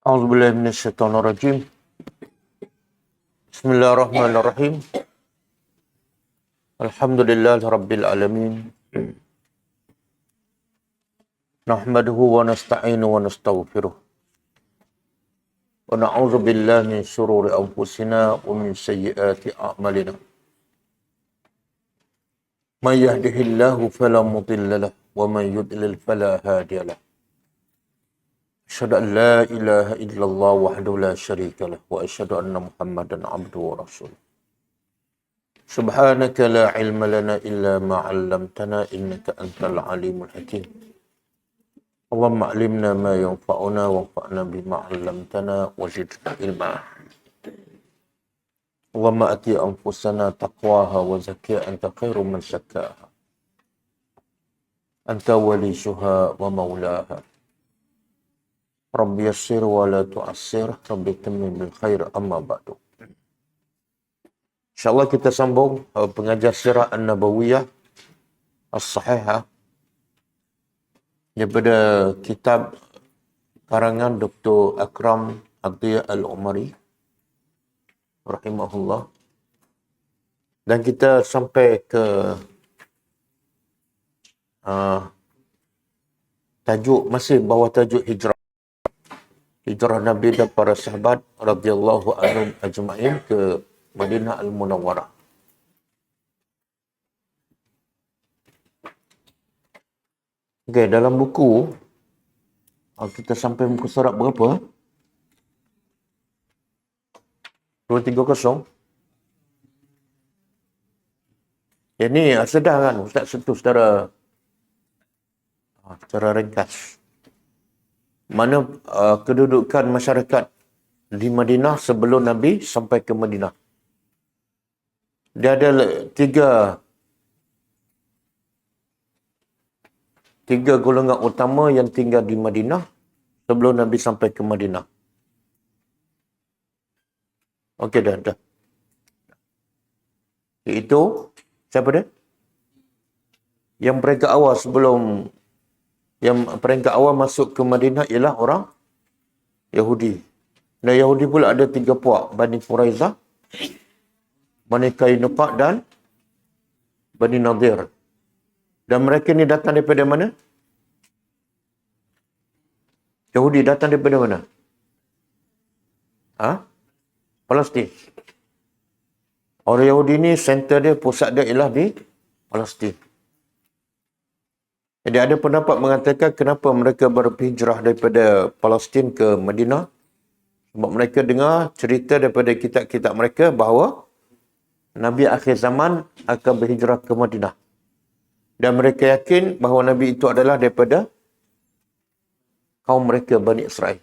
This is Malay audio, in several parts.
A'udzubillahi minasyaitonirrajim. Bismillahirrahmanirrahim. Alhamdulillahirabbil alamin. Nahmaduhu wa nasta'inu wa nastaghfiruh. Wa na'udzu billahi min shururi anfusina wa min sayyiati a'malina. May yahdihillahu fala mudilla lahu wa man yudlil fala hadiya lahu. Asyhadu an la ilaha illallah wahdahu la syarika lah wa asyhadu anna Muhammadan abduhu wa rasuluh. Subhanaka la ilma lana illa ma 'allamtana innaka antal alimul hakim. Allahumma 'allimna ma yanfa'una wanfa'na bima 'allamtana wa zidna ilma. Allahumma ati anfusana taqwaha wa zakkiha anta khairu man zakkaha. Anta waliyuha wa maulaha. Rabbi yassir wa la tu'assir, Rabbi tammim bil khair, amma ba'du. InsyaAllah kita sambung pengajar sirah An-Nabawiyah As-Sahihah daripada kitab karangan Dr. Akram Atiyah Al-Umari rahimahullah. Dan kita sampai ke tajuk, masih bawah tajuk hijrah. Hijrah Nabi dan para sahabat radhiyallahu anhum ajma'in ke Madinah Al-Munawwarah. Okey, dalam buku kita sampai muka surat berapa? 230. Yang ni sedar kan Ustaz sentuh secara ringkas. Mana kedudukan masyarakat di Madinah sebelum Nabi sampai ke Madinah. Dia ada tiga golongan utama yang tinggal di Madinah sebelum Nabi sampai ke Madinah. Okey, dah. Iaitu, siapa dia? Yang peringkat awal peringkat awal masuk ke Madinah ialah orang Yahudi. Dan Yahudi pula ada 3 puak. Bani Quraizah, Bani Qainuqa dan Bani Nadir. Dan mereka ni datang daripada mana? Yahudi datang daripada mana? Palestin. Orang Yahudi ni center dia, pusat dia ialah di Palestin. Jadi ada pendapat mengatakan kenapa mereka berhijrah daripada Palestin ke Madinah. Sebab mereka dengar cerita daripada kitab-kitab mereka bahawa Nabi akhir zaman akan berhijrah ke Madinah. Dan mereka yakin bahawa Nabi itu adalah daripada kaum mereka, Bani Israel.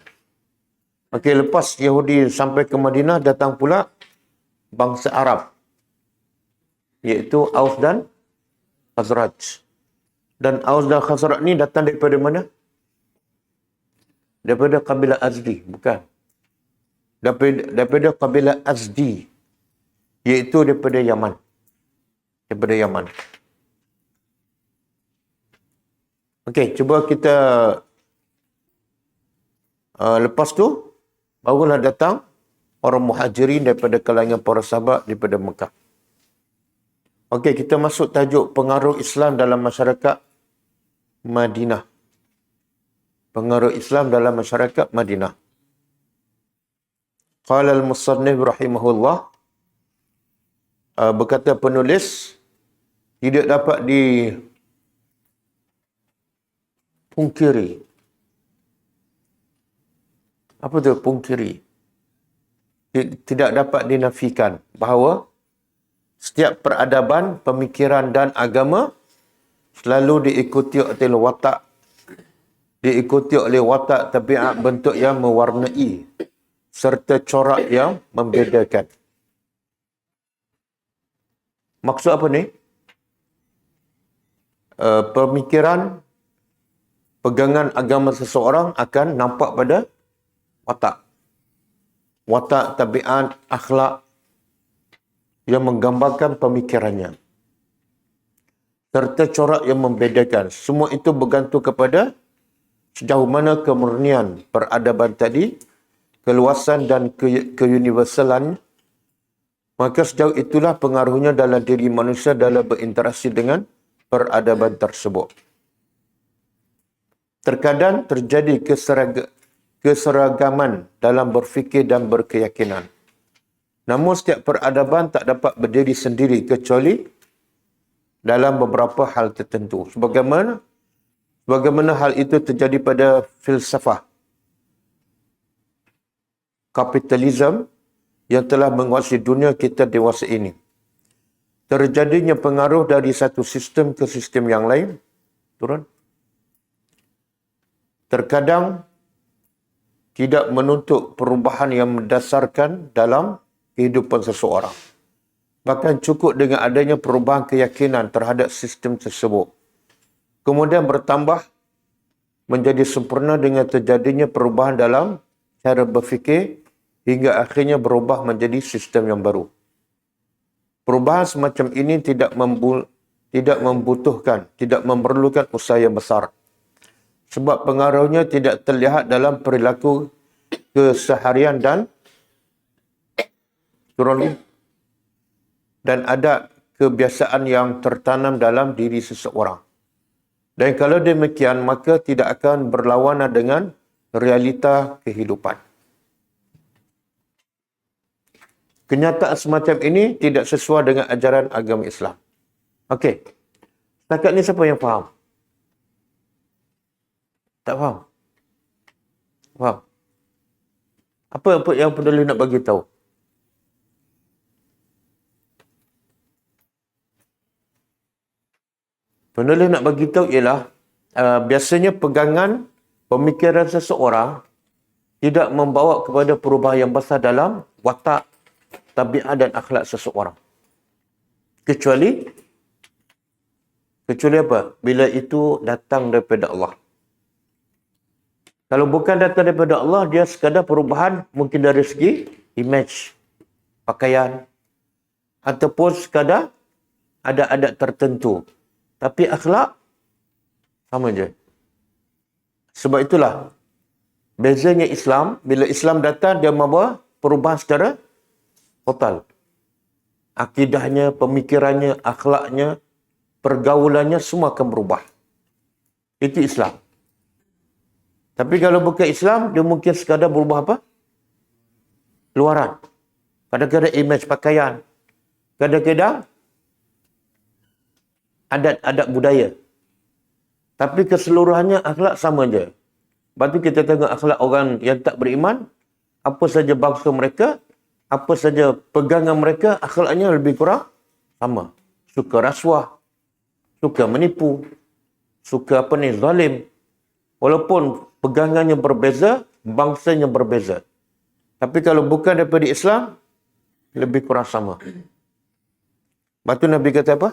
Okey, lepas Yahudi sampai ke Madinah, datang pula bangsa Arab. Iaitu Aus dan Khazraj. Dan Aus dan Khazraj ni datang daripada mana? Daripada kabilah Azdi, bukan. Daripada kabilah Azdi. Iaitu daripada Yaman. Daripada Yaman. Okey, cuba kita lepas tu barulah datang orang Muhajirin daripada kalangan para sahabat daripada Mekah. Okey, kita masuk tajuk pengaruh Islam dalam masyarakat Madinah. Pengaruh Islam dalam masyarakat Madinah. Qala al-musannif rahimahullah, berkata penulis, tidak dapat dipungkiri. Apa tu pungkiri? Tidak dapat dinafikan bahawa setiap peradaban, pemikiran dan agama selalu diikuti oleh watak tabiat bentuk yang mewarnai serta corak yang membedakan. Maksud apa ni? Pemikiran, pegangan agama seseorang akan nampak pada watak. Watak, tabiat, akhlak yang menggambarkan pemikirannya. Serta corak yang membedakan. Semua itu bergantung kepada sejauh mana kemurnian peradaban tadi keluasan dan keuniversalan, maka sejauh itulah pengaruhnya dalam diri manusia dalam berinteraksi dengan peradaban tersebut. Terkadang terjadi keseragaman dalam berfikir dan berkeyakinan. Namun setiap peradaban tak dapat berdiri sendiri kecuali dalam beberapa hal tertentu. Sebagaimana hal itu terjadi pada filsafah kapitalisme yang telah menguasai dunia kita dewasa ini. Terjadinya pengaruh dari satu sistem ke sistem yang lain. Turun. Terkadang tidak menuntut perubahan yang mendasarkan dalam kehidupan seseorang. Bahkan cukup dengan adanya perubahan keyakinan terhadap sistem tersebut. Kemudian bertambah menjadi sempurna dengan terjadinya perubahan dalam cara berfikir hingga akhirnya berubah menjadi sistem yang baru. Perubahan semacam ini tidak memerlukan usaha yang besar. Sebab pengaruhnya tidak terlihat dalam perilaku keseharian dan adat kebiasaan yang tertanam dalam diri seseorang. Dan kalau demikian, maka tidak akan berlawanan dengan realita kehidupan. Kenyataan semacam ini tidak sesuai dengan ajaran agama Islam. Okey. Setakat ni siapa yang faham? Tak faham? Faham? Apa yang perlu nak bagi tahu? Penulis nak bagi tahu ialah biasanya pegangan pemikiran seseorang tidak membawa kepada perubahan yang besar dalam watak, tabiat dan akhlak seseorang. Kecuali apa? Bila itu datang daripada Allah. Kalau bukan datang daripada Allah, dia sekadar perubahan mungkin dari segi image, pakaian, ataupun sekadar ada adat tertentu. Tapi akhlak sama je. Sebab itulah bezanya Islam, bila Islam datang dia membawa perubahan secara total. Akidahnya, pemikirannya, akhlaknya, pergaulannya semua akan berubah. Itu Islam. Tapi kalau bukan Islam, dia mungkin sekadar berubah apa? Luaran. Kadang-kadang image pakaian. Kadang-kadang adat-adat budaya. Tapi keseluruhannya akhlak sama je. Lepas tu kita tengok akhlak orang yang tak beriman, apa saja bangsa mereka, apa saja pegangan mereka, akhlaknya lebih kurang sama. Suka rasuah, suka menipu, suka zalim. Walaupun pegangannya berbeza, bangsanya berbeza. Tapi kalau bukan daripada Islam, lebih kurang sama. Lepas tu Nabi kata apa?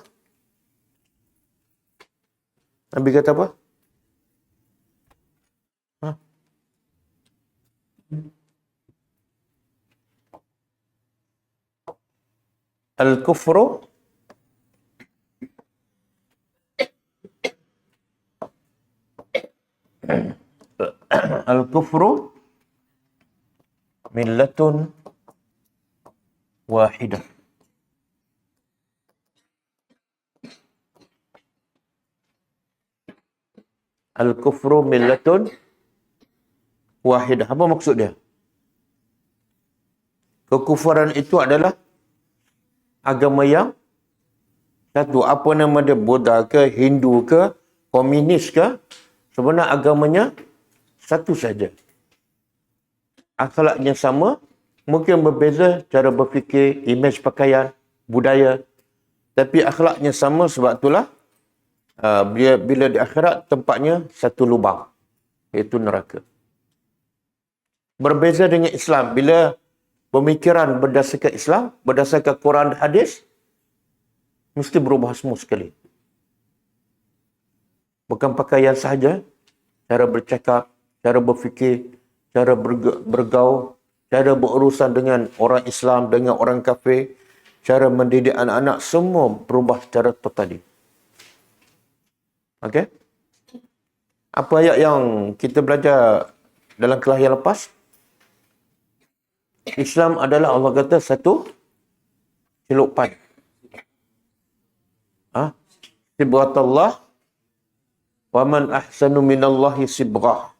Nabi kata apa? Al-kufru millatun wahidah. Al-kufru millatun wahidah. Apa maksud dia? Kekufuran itu adalah agama yang satu. Apa nama dia? Buddha ke, Hindu ke, komunis ke? Sebenarnya agamanya satu saja. Akhlaknya sama, mungkin berbeza cara berfikir, imej pakaian, budaya. Tapi akhlaknya sama, sebab itulah bila di akhirat tempatnya satu lubang, iaitu neraka. Berbeza dengan Islam, bila pemikiran berdasarkan Islam, berdasarkan Quran dan hadis, mesti berubah semua sekali. Bukan pakaian sahaja, cara bercakap, cara berfikir, cara bergaul, cara berurusan dengan orang Islam, dengan orang kafir, cara mendidik anak-anak, semua berubah secara total. Okey? Apa ayat yang kita belajar dalam kelas yang lepas? Islam adalah Allah kata satu celupan. Sibghatullah wa man ahsanu minallahi sibghah.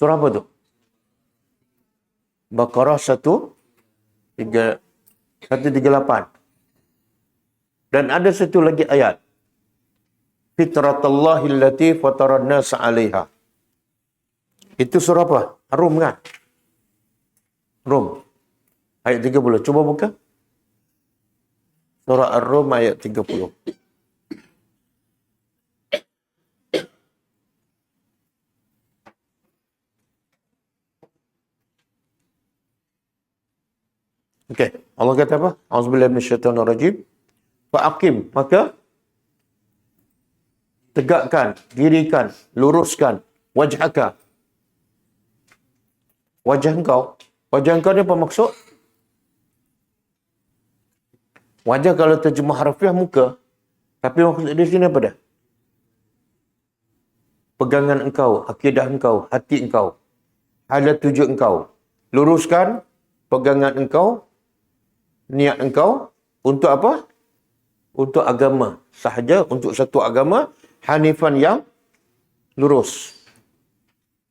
Surah apa tu? Baqarah 138. Dan ada satu lagi ayat. Fitratallahi allati fataran nas 'alaiha. Itu surah apa? Rum kan? Rum. Ayat 30. Cuba buka. Surah Ar-Rum ayat 30. Okey. Allah kata apa? Auzubillahi minasyaitonir rajim. Fa'aqim. Maka tegakkan, dirikan, luruskan wajhaka. Wajah engkau. Wajah engkau ni apa maksud? Wajah kalau terjemah harfiah muka. Tapi maksud di sini apa dah? Pegangan engkau, akidah engkau, hati engkau, halat tuju engkau. Luruskan pegangan engkau, niat engkau untuk apa? Untuk agama sahaja, untuk satu agama hanifan yang lurus.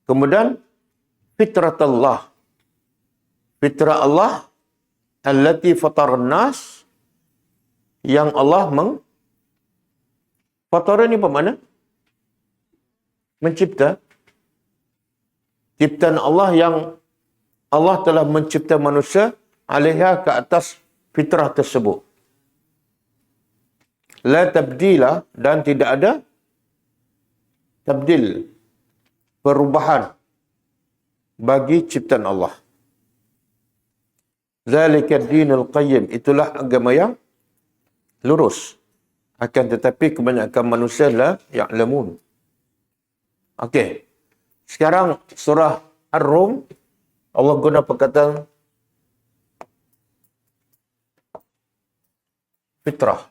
Kemudian fitratullah. Fitrah Allah allati fataran nas, yang Allah fatara ni apa makna? Mencipta. Ciptaan Allah yang Allah telah mencipta manusia alaiha, ke atas fitrah tersebut. La tabdila, dan tidak ada tabdil, perubahan bagi ciptaan Allah. Zalika ad-dinul qayyim, itulah agama yang lurus. Akan tetapi kebanyakan manusia la ya'lamun. Okey. Sekarang surah Ar-Rum, Allah guna perkataan fitrah.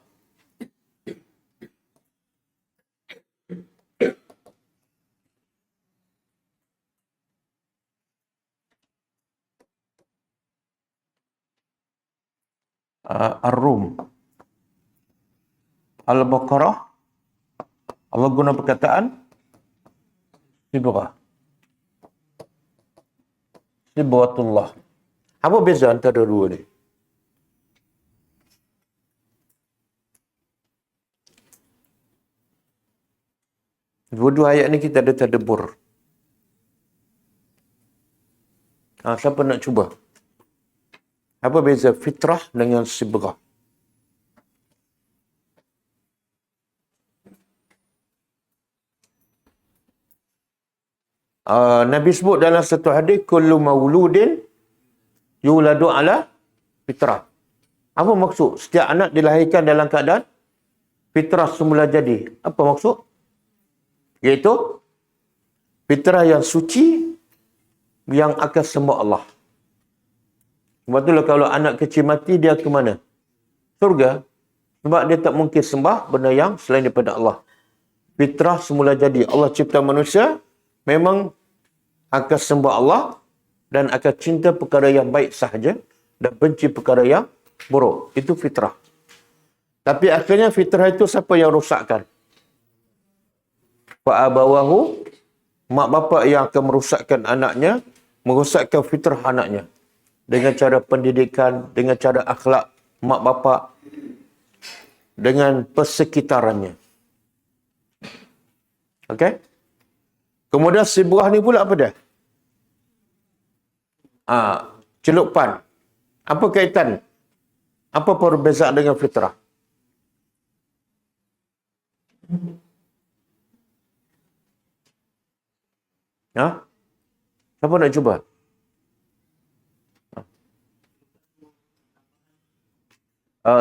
Ar-Rum. Al-Baqarah, Allah guna perkataan sibghah. Sibghatullah. Apa beza antara dua ni? Dua-dua ayat ni kita ada tadabbur. Siapa nak cuba? Apa beza fitrah dengan sibghah? Nabi sebut dalam satu hadis, kullu mauludin yuladu ala fitrah. Apa maksud? Setiap anak dilahirkan dalam keadaan fitrah semula jadi. Apa maksud? Iaitu fitrah yang suci, yang akan sembah Allah. Sebab itulah kalau anak kecil mati, dia ke mana? Surga. Sebab dia tak mungkin sembah benda yang selain daripada Allah. Fitrah semula jadi. Allah cipta manusia, memang akan sembah Allah dan akan cinta perkara yang baik sahaja dan benci perkara yang buruk. Itu fitrah. Tapi akhirnya fitrah itu siapa yang rosakkan? Fa'abawahu, mak bapak yang akan merosakkan anaknya, merosakkan fitrah anaknya. Dengan cara pendidikan, dengan cara akhlak mak bapak, dengan persekitarannya. Okey? Kemudian sibghah ni pula apa dia? Celupan. Apa kaitan? Apa perbezaan dengan fitrah? Siapa nak cuba?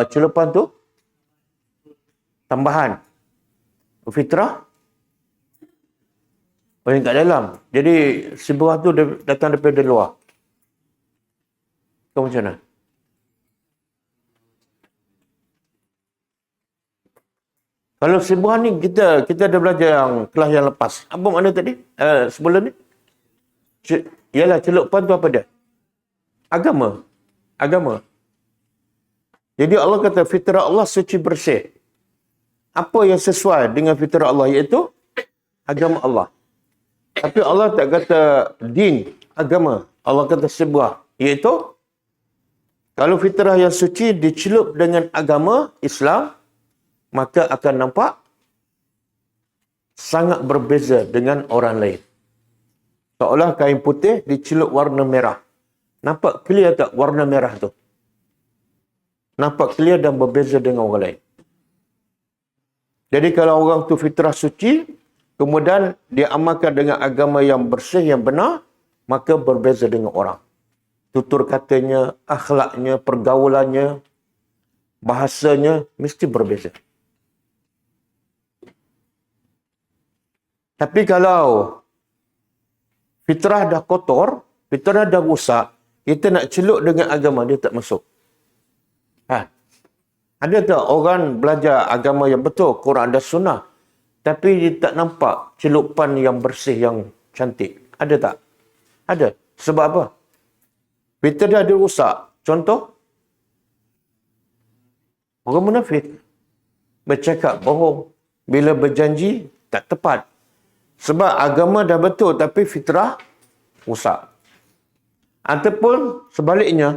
Celupan tu tambahan. Fitrah yang kat dalam. Jadi sibghah tu datang daripada luar. Kau macam mana? Kalau sibghah ni kita ada belajar yang kelas yang lepas. Apa makna tadi? Sebelum ni? Ialah celupan tu apa dia? Agama. Agama. Jadi Allah kata fitrah Allah suci bersih. Apa yang sesuai dengan fitrah Allah iaitu agama Allah. Tapi Allah tak kata din, agama. Allah kata sebuah. Iaitu kalau fitrah yang suci dicelup dengan agama Islam, maka akan nampak sangat berbeza dengan orang lain. Seolah kain putih dicelup warna merah. Nampak clear tak warna merah tu? Nampak clear dan berbeza dengan orang lain. Jadi kalau orang tu fitrah suci, kemudian dia amalkan dengan agama yang bersih, yang benar, maka berbeza dengan orang. Tutur katanya, akhlaknya, pergaulannya, bahasanya, mesti berbeza. Tapi kalau fitrah dah kotor, fitrah dah rusak, kita nak celup dengan agama, dia tak masuk. Ada tak orang belajar agama yang betul, Quran dan Sunnah, tapi dia tak nampak celupan yang bersih, yang cantik? Ada tak? Ada. Sebab apa? Fitrah dia rusak. Contoh, orang munafik bercakap bohong, bila berjanji tak tepat. Sebab agama dah betul tapi fitrah rusak. Ataupun sebaliknya,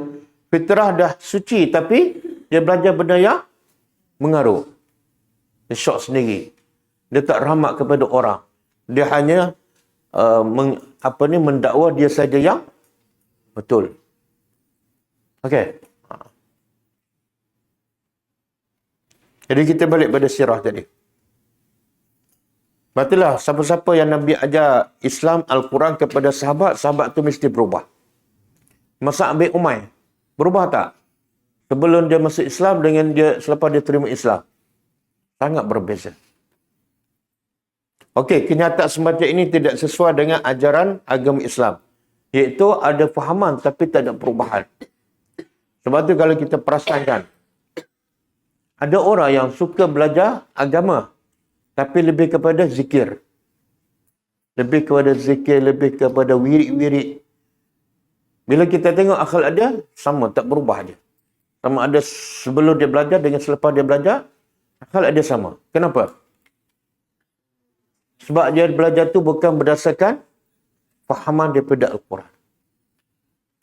fitrah dah suci tapi dia belajar benda yang mengaruh. Dia syok sendiri. Dia tak rahmat kepada orang. Dia hanya mendakwa dia saja yang betul. Okey. Jadi kita balik pada sirah tadi. Betulah, siapa-siapa yang Nabi ajar Islam, Al-Quran kepada sahabat, sahabat tu mesti berubah. Mus'ab bin Umair, berubah tak? Sebelum dia masuk Islam dengan dia selepas dia terima Islam. Sangat berbeza. Okey, kenyataan semacam ini tidak sesuai dengan ajaran agama Islam. Iaitu ada fahaman tapi tak ada perubahan. Sebab tu kalau kita perasakan, ada orang yang suka belajar agama tapi lebih kepada zikir. Lebih kepada zikir, lebih kepada wirid-wirid. Bila kita tengok akhlak dia, sama, tak berubah dia. Sama ada sebelum dia belajar dengan selepas dia belajar, akhlak dia sama. Kenapa? Sebab dia belajar tu bukan berdasarkan fahaman daripada Al-Quran.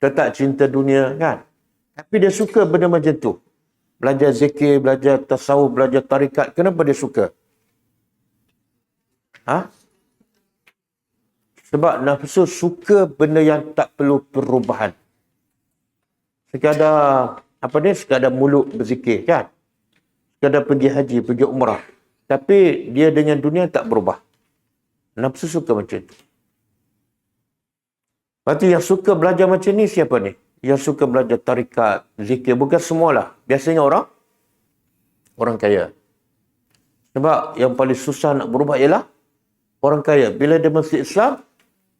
Dia tak cinta dunia, kan? Tapi dia suka benda macam tu. Belajar zikir, belajar tasawuf, belajar tarikat. Kenapa dia suka? Sebab nafsu suka benda yang tak perlu perubahan. Sekadar mulut berzikir, kan? Sekadar pergi haji, pergi umrah. Tapi dia dengan dunia tak berubah. Nafsu suka macam tu. Berarti yang suka belajar macam ni siapa ni? Yang suka belajar tarikat, zikir. Bukan semualah. Biasanya orang kaya. Sebab yang paling susah nak berubah ialah orang kaya. Bila dia masuk Islam,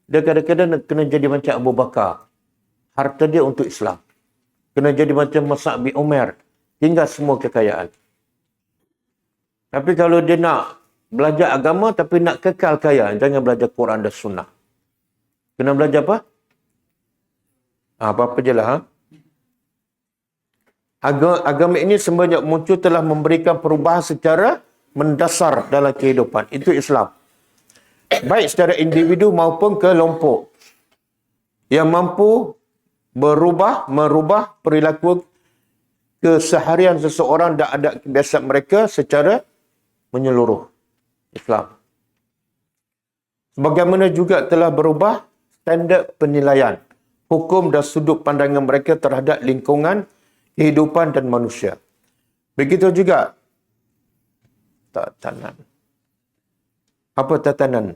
dia kadang-kadang kena jadi macam Abu Bakar. Harta dia untuk Islam. Kena jadi macam Mus'ab bin Umair. Hingga semua kekayaan. Tapi kalau dia nak belajar agama tapi nak kekal kaya, jangan belajar Quran dan Sunnah. Kena belajar apa? Apa-apa je lah. Agama ini semenjak muncul telah memberikan perubahan secara mendasar dalam kehidupan. Itu Islam. Baik secara individu maupun kelompok. Yang mampu merubah perilaku keseharian seseorang dan adat kebiasaan mereka secara menyeluruh. Islam. Sebagaimana juga telah berubah standard penilaian, hukum dan sudut pandangan mereka terhadap lingkungan, kehidupan dan manusia. Begitu juga tatanan. Apa tatanan?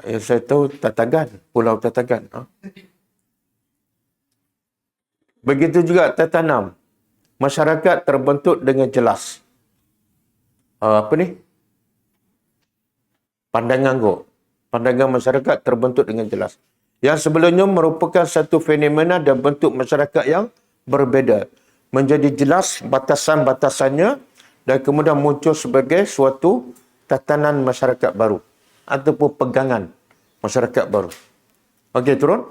Yang saya tahu Tatagan, Pulau Tatagan. Begitu juga tatanam. Masyarakat terbentuk dengan jelas. Pandangan kok. Pandangan masyarakat terbentuk dengan jelas. Yang sebelumnya merupakan satu fenomena dan bentuk masyarakat yang berbeza. Menjadi jelas batasan-batasannya dan kemudian muncul sebagai suatu tatanan masyarakat baru. Ataupun pegangan masyarakat baru. Okey, turun.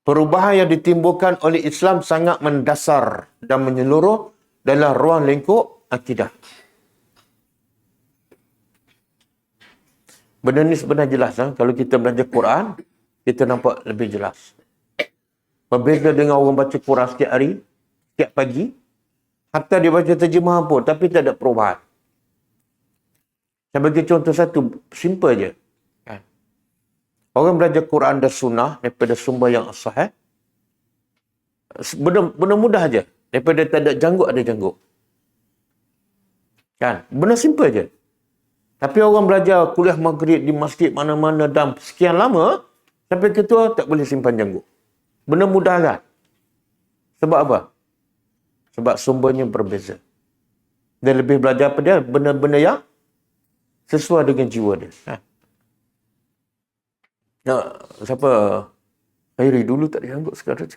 Perubahan yang ditimbulkan oleh Islam sangat mendasar dan menyeluruh dalam ruang lingkup akidah. Benda ni sebenarnya jelas. Kalau kita belajar Quran, kita nampak lebih jelas. Berbeza dengan orang baca Quran setiap hari, setiap pagi, hatta dia baca terjemahan pun, tapi tak ada perubahan. Saya bagi contoh satu, simple je. Kan? Orang belajar Quran dan Sunnah daripada sumber yang sahih, benda mudah je. Daripada tak ada janggut, ada janggut. Kan? Benda simple je. Tapi orang belajar kuliah maghrib di masjid mana-mana dan sekian lama, sampai ketua tak boleh simpan janggut. Benda mudah kan? Sebab apa? Sebab sumbernya berbeza. Dia lebih belajar apa dia? Benda-benda yang sesuai dengan jiwa dia. Siapa? Khairi dulu tak ada janggut, sekarang.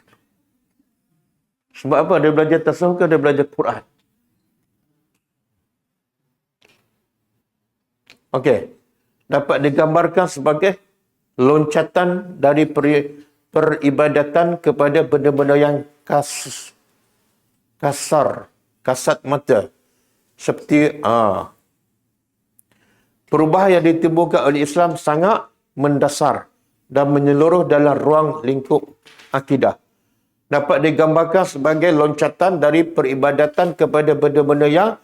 Sebab apa? Dia belajar tasawuf ke dia belajar Quran? Okey. Dapat digambarkan sebagai loncatan dari peribadatan kepada benda-benda yang kasat mata. Seperti perubahan yang ditimbulkan oleh Islam sangat mendasar dan menyeluruh dalam ruang lingkup akidah. Dapat digambarkan sebagai loncatan dari peribadatan kepada benda-benda yang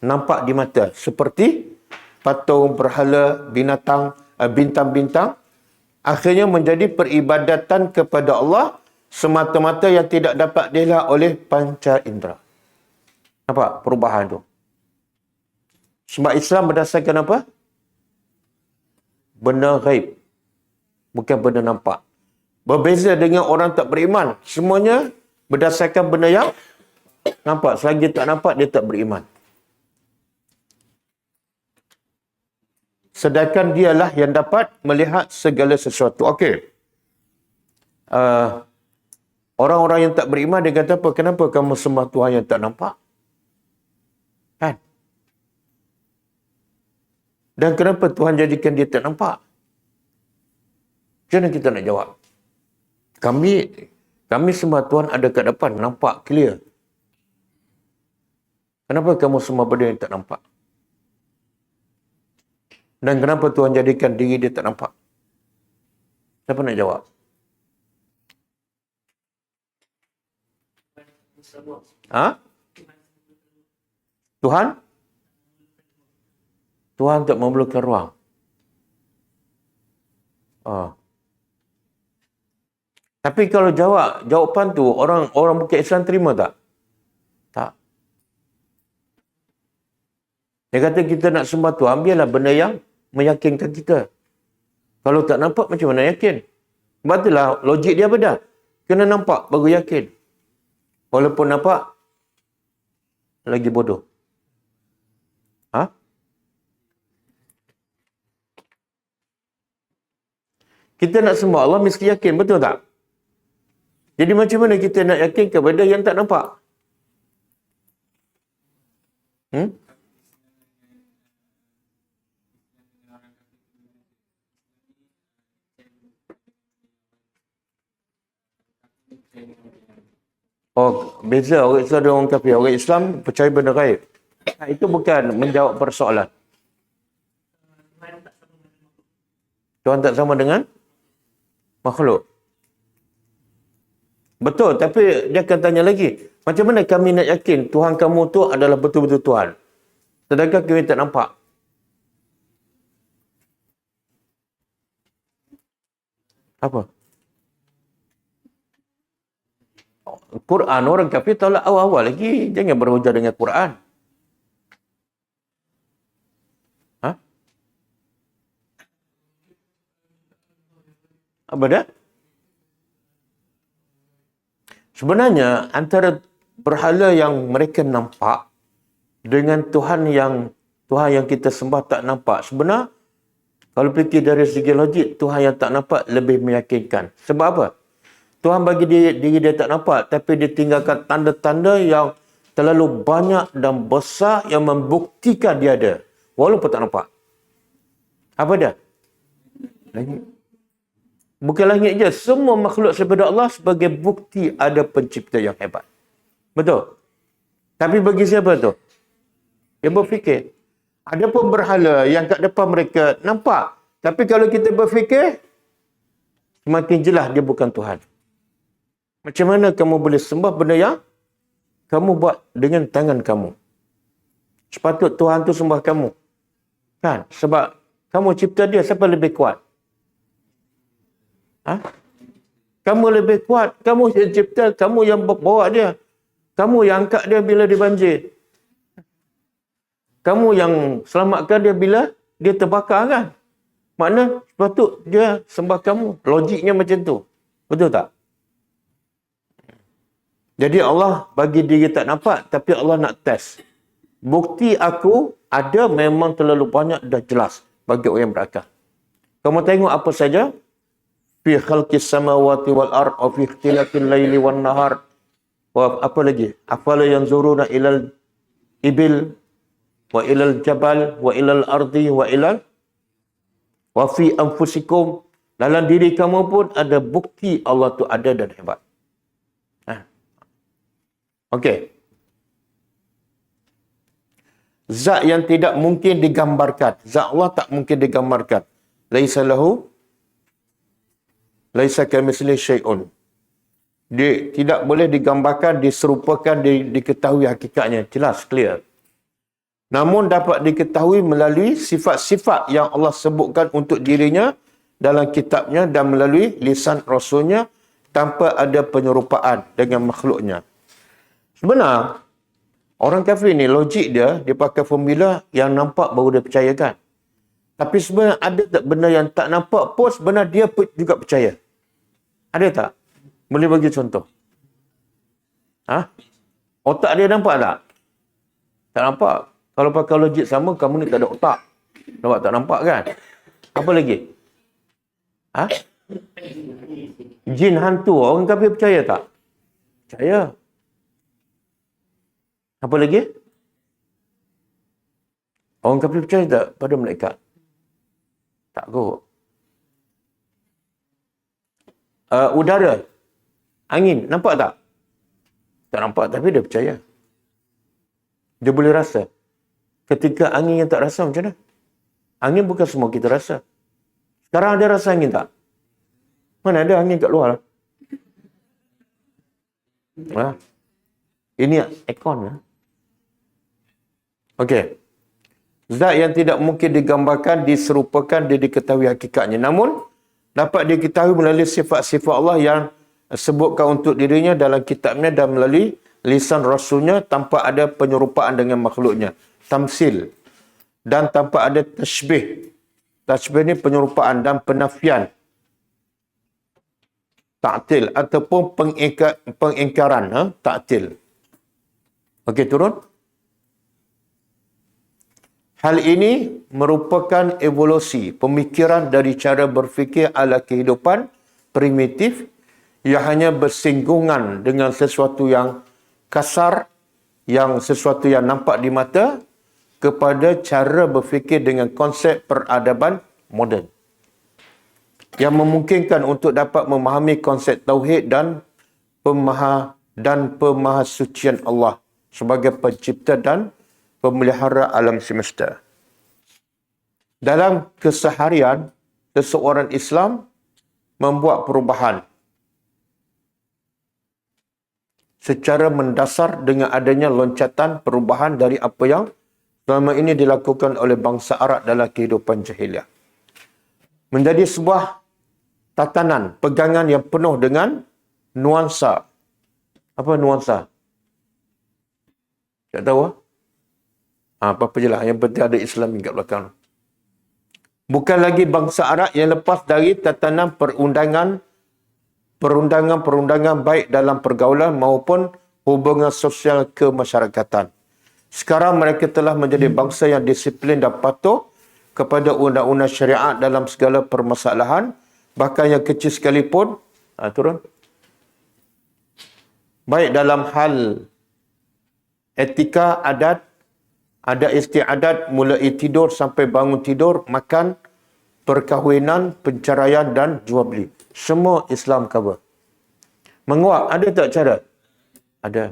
nampak di mata. Seperti patung, berhala, bintang-bintang. Akhirnya menjadi peribadatan kepada Allah semata-mata yang tidak dapat dilihat oleh panca indera. Nampak perubahan tu? Sebab Islam berdasarkan apa? Benda ghaib. Bukan benda nampak. Berbeza dengan orang tak beriman. Semuanya berdasarkan benda yang nampak. Selagi tak nampak, dia tak beriman. Sedangkan dialah yang dapat melihat segala sesuatu. Okey. Orang-orang yang tak beriman, dia kata apa? Kenapa kamu sembah Tuhan yang tak nampak? Kan? Dan kenapa Tuhan jadikan dia tak nampak? Macam mana kita nak jawab? Kami sembah Tuhan ada kat depan, nampak, clear. Kenapa kamu sembah benda yang tak nampak? Dan kenapa Tuhan jadikan diri dia tak nampak? Siapa nak jawab? Tuhan tak memerlukan ruang. Tapi kalau jawapan tu orang bukan Islam terima tak? Tak. Dia kata kita nak sembah Tuhan, biarlah benda yang meyakinkan kita. Kalau tak nampak, macam mana yakin? Sebab itulah logik dia apa dah? Kena nampak, baru yakin. Walaupun nampak, lagi bodoh. Kita nak sembah Allah, mesti yakin. Betul tak? Jadi macam mana kita nak yakin kepada yang tak nampak? Beza orang Islam dan orang kafir. Orang Islam percaya benda gaib. Itu bukan menjawab persoalan. Tuhan tak sama dengan makhluk. Betul, tapi dia akan tanya lagi. Macam mana kami nak yakin Tuhan kamu tu adalah betul-betul Tuhan? Sedangkan kami tak nampak. Apa? Quran, orang kafir tolak awal-awal lagi. Jangan berhujah dengan Quran. Apa dah? Sebenarnya antara berhala yang mereka nampak dengan Tuhan yang kita sembah tak nampak. Sebenarnya kalau fikir dari segi logik, Tuhan yang tak nampak lebih meyakinkan. Sebab apa? Tuhan bagi diri dia tak nampak, tapi dia tinggalkan tanda-tanda yang terlalu banyak dan besar yang membuktikan dia ada. Walaupun tak nampak. Apa dia? Langit. Bukan langit je. Semua makhluk daripada Allah sebagai bukti ada pencipta yang hebat. Betul? Tapi bagi siapa tu? Dia berfikir. Ada pun berhala yang kat depan mereka nampak. Tapi kalau kita berfikir, semakin jelas dia bukan Tuhan. Macam mana kamu boleh sembah benda yang kamu buat dengan tangan kamu? Sepatut Tuhan tu sembah kamu. Kan? Sebab kamu cipta dia, siapa lebih kuat? Ha? Kamu lebih kuat. Kamu yang cipta, kamu yang bawa dia. Kamu yang angkat dia bila dia banjir. Kamu yang selamatkan dia bila dia terbakar kan? Makna sepatut dia sembah kamu. Logiknya macam tu. Betul tak? Jadi Allah bagi diri tak nampak, tapi Allah nak test. Bukti aku ada memang terlalu banyak dah jelas bagi orang yang berakal. Kamu tengok apa saja? Fi khalqis samawati wal ard wa fi ikhtilafil laili wan nahar. Wa apa lagi? Afala yanzuruna ilal ibil wa ilal jabal wa ilal ardi wa ilal wa fi anfusikum. Dalam diri kamu pun ada bukti Allah tu ada dan hebat. Okey. Zat yang tidak mungkin digambarkan. Zat Allah tak mungkin digambarkan. Laisa lahu laisa kamitslihi syai'un. Dia tidak boleh digambarkan, diserupakan, diketahui hakikatnya. Jelas, clear. Namun dapat diketahui melalui sifat-sifat yang Allah sebutkan untuk dirinya dalam kitabnya dan melalui lisan Rasulnya tanpa ada penyerupaan dengan makhluknya. Sebenar, orang kafir ni logik dia pakai formula yang nampak baru dia percayakan. Tapi sebenarnya ada tak benda yang tak nampak pun sebenarnya dia juga percaya? Ada tak? Boleh bagi contoh? Ha? Otak dia nampak tak? Tak nampak. Kalau pakai logik sama, kamu ni tak ada otak. Nampak tak nampak kan? Apa lagi? Ha? Jin hantu. Orang kafir percaya tak? Percaya. Apa lagi? Orang kafir percaya tak pada malaikat? Tak kot. Udara. Angin. Nampak tak? Tak nampak tapi dia percaya. Dia boleh rasa. Ketika angin yang tak rasa macam mana? Angin bukan semua kita rasa. Sekarang ada rasa angin tak? Mana ada angin kat luar? Ha? Ini aircon lah. Okey. Zat yang tidak mungkin digambarkan, diserupakan, dia diketahui hakikatnya. Namun, dapat diketahui melalui sifat-sifat Allah yang sebutkan untuk dirinya dalam kitabnya dan melalui lisan Rasulnya tanpa ada penyerupaan dengan makhluknya. Tamsil. Dan tanpa ada tashbih. Tashbih ni penyerupaan dan penafian. Ta'til ataupun pengingkaran. Ha? Ta'til. Okey, turun. Hal ini merupakan evolusi pemikiran dari cara berfikir ala kehidupan primitif yang hanya bersinggungan dengan sesuatu yang kasar, yang sesuatu yang nampak di mata, kepada cara berfikir dengan konsep peradaban moden yang memungkinkan untuk dapat memahami konsep tauhid dan pemahasucian Allah sebagai pencipta dan pemelihara alam semesta. Dalam keseharian, seseorang Islam membuat perubahan secara mendasar dengan adanya loncatan perubahan dari apa yang selama ini dilakukan oleh bangsa Arab dalam kehidupan jahiliah. Menjadi sebuah tatanan, pegangan yang penuh dengan nuansa. Apa nuansa? Tak tahu? Apa-apa je lah. Yang penting ada Islam kat belakang. Bukan lagi bangsa Arab yang lepas dari tatanan perundangan baik dalam pergaulan maupun hubungan sosial kemasyarakatan. Sekarang mereka telah menjadi bangsa yang disiplin dan patuh kepada undang-undang syariat dalam segala permasalahan, bahkan yang kecil sekalipun. Turun. Baik dalam hal etika, adat istiadat, mulai tidur sampai bangun tidur, makan, perkahwinan, perceraian dan jual beli. Semua Islam cover. Menguap, ada tak cara? Ada.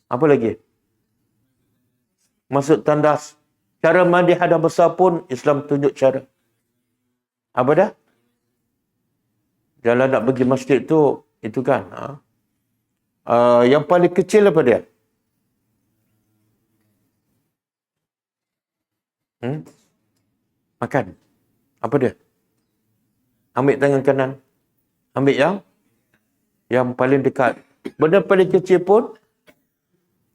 Apa lagi? Masuk tandas. Cara mandi hadas besar pun Islam tunjuk cara. Apa dah? Jalan nak pergi masjid tu, itu kan. Yang paling kecil apa dia? Makan. Apa dia? Ambil tangan kanan. Ambil yang paling dekat. Benda paling kecil pun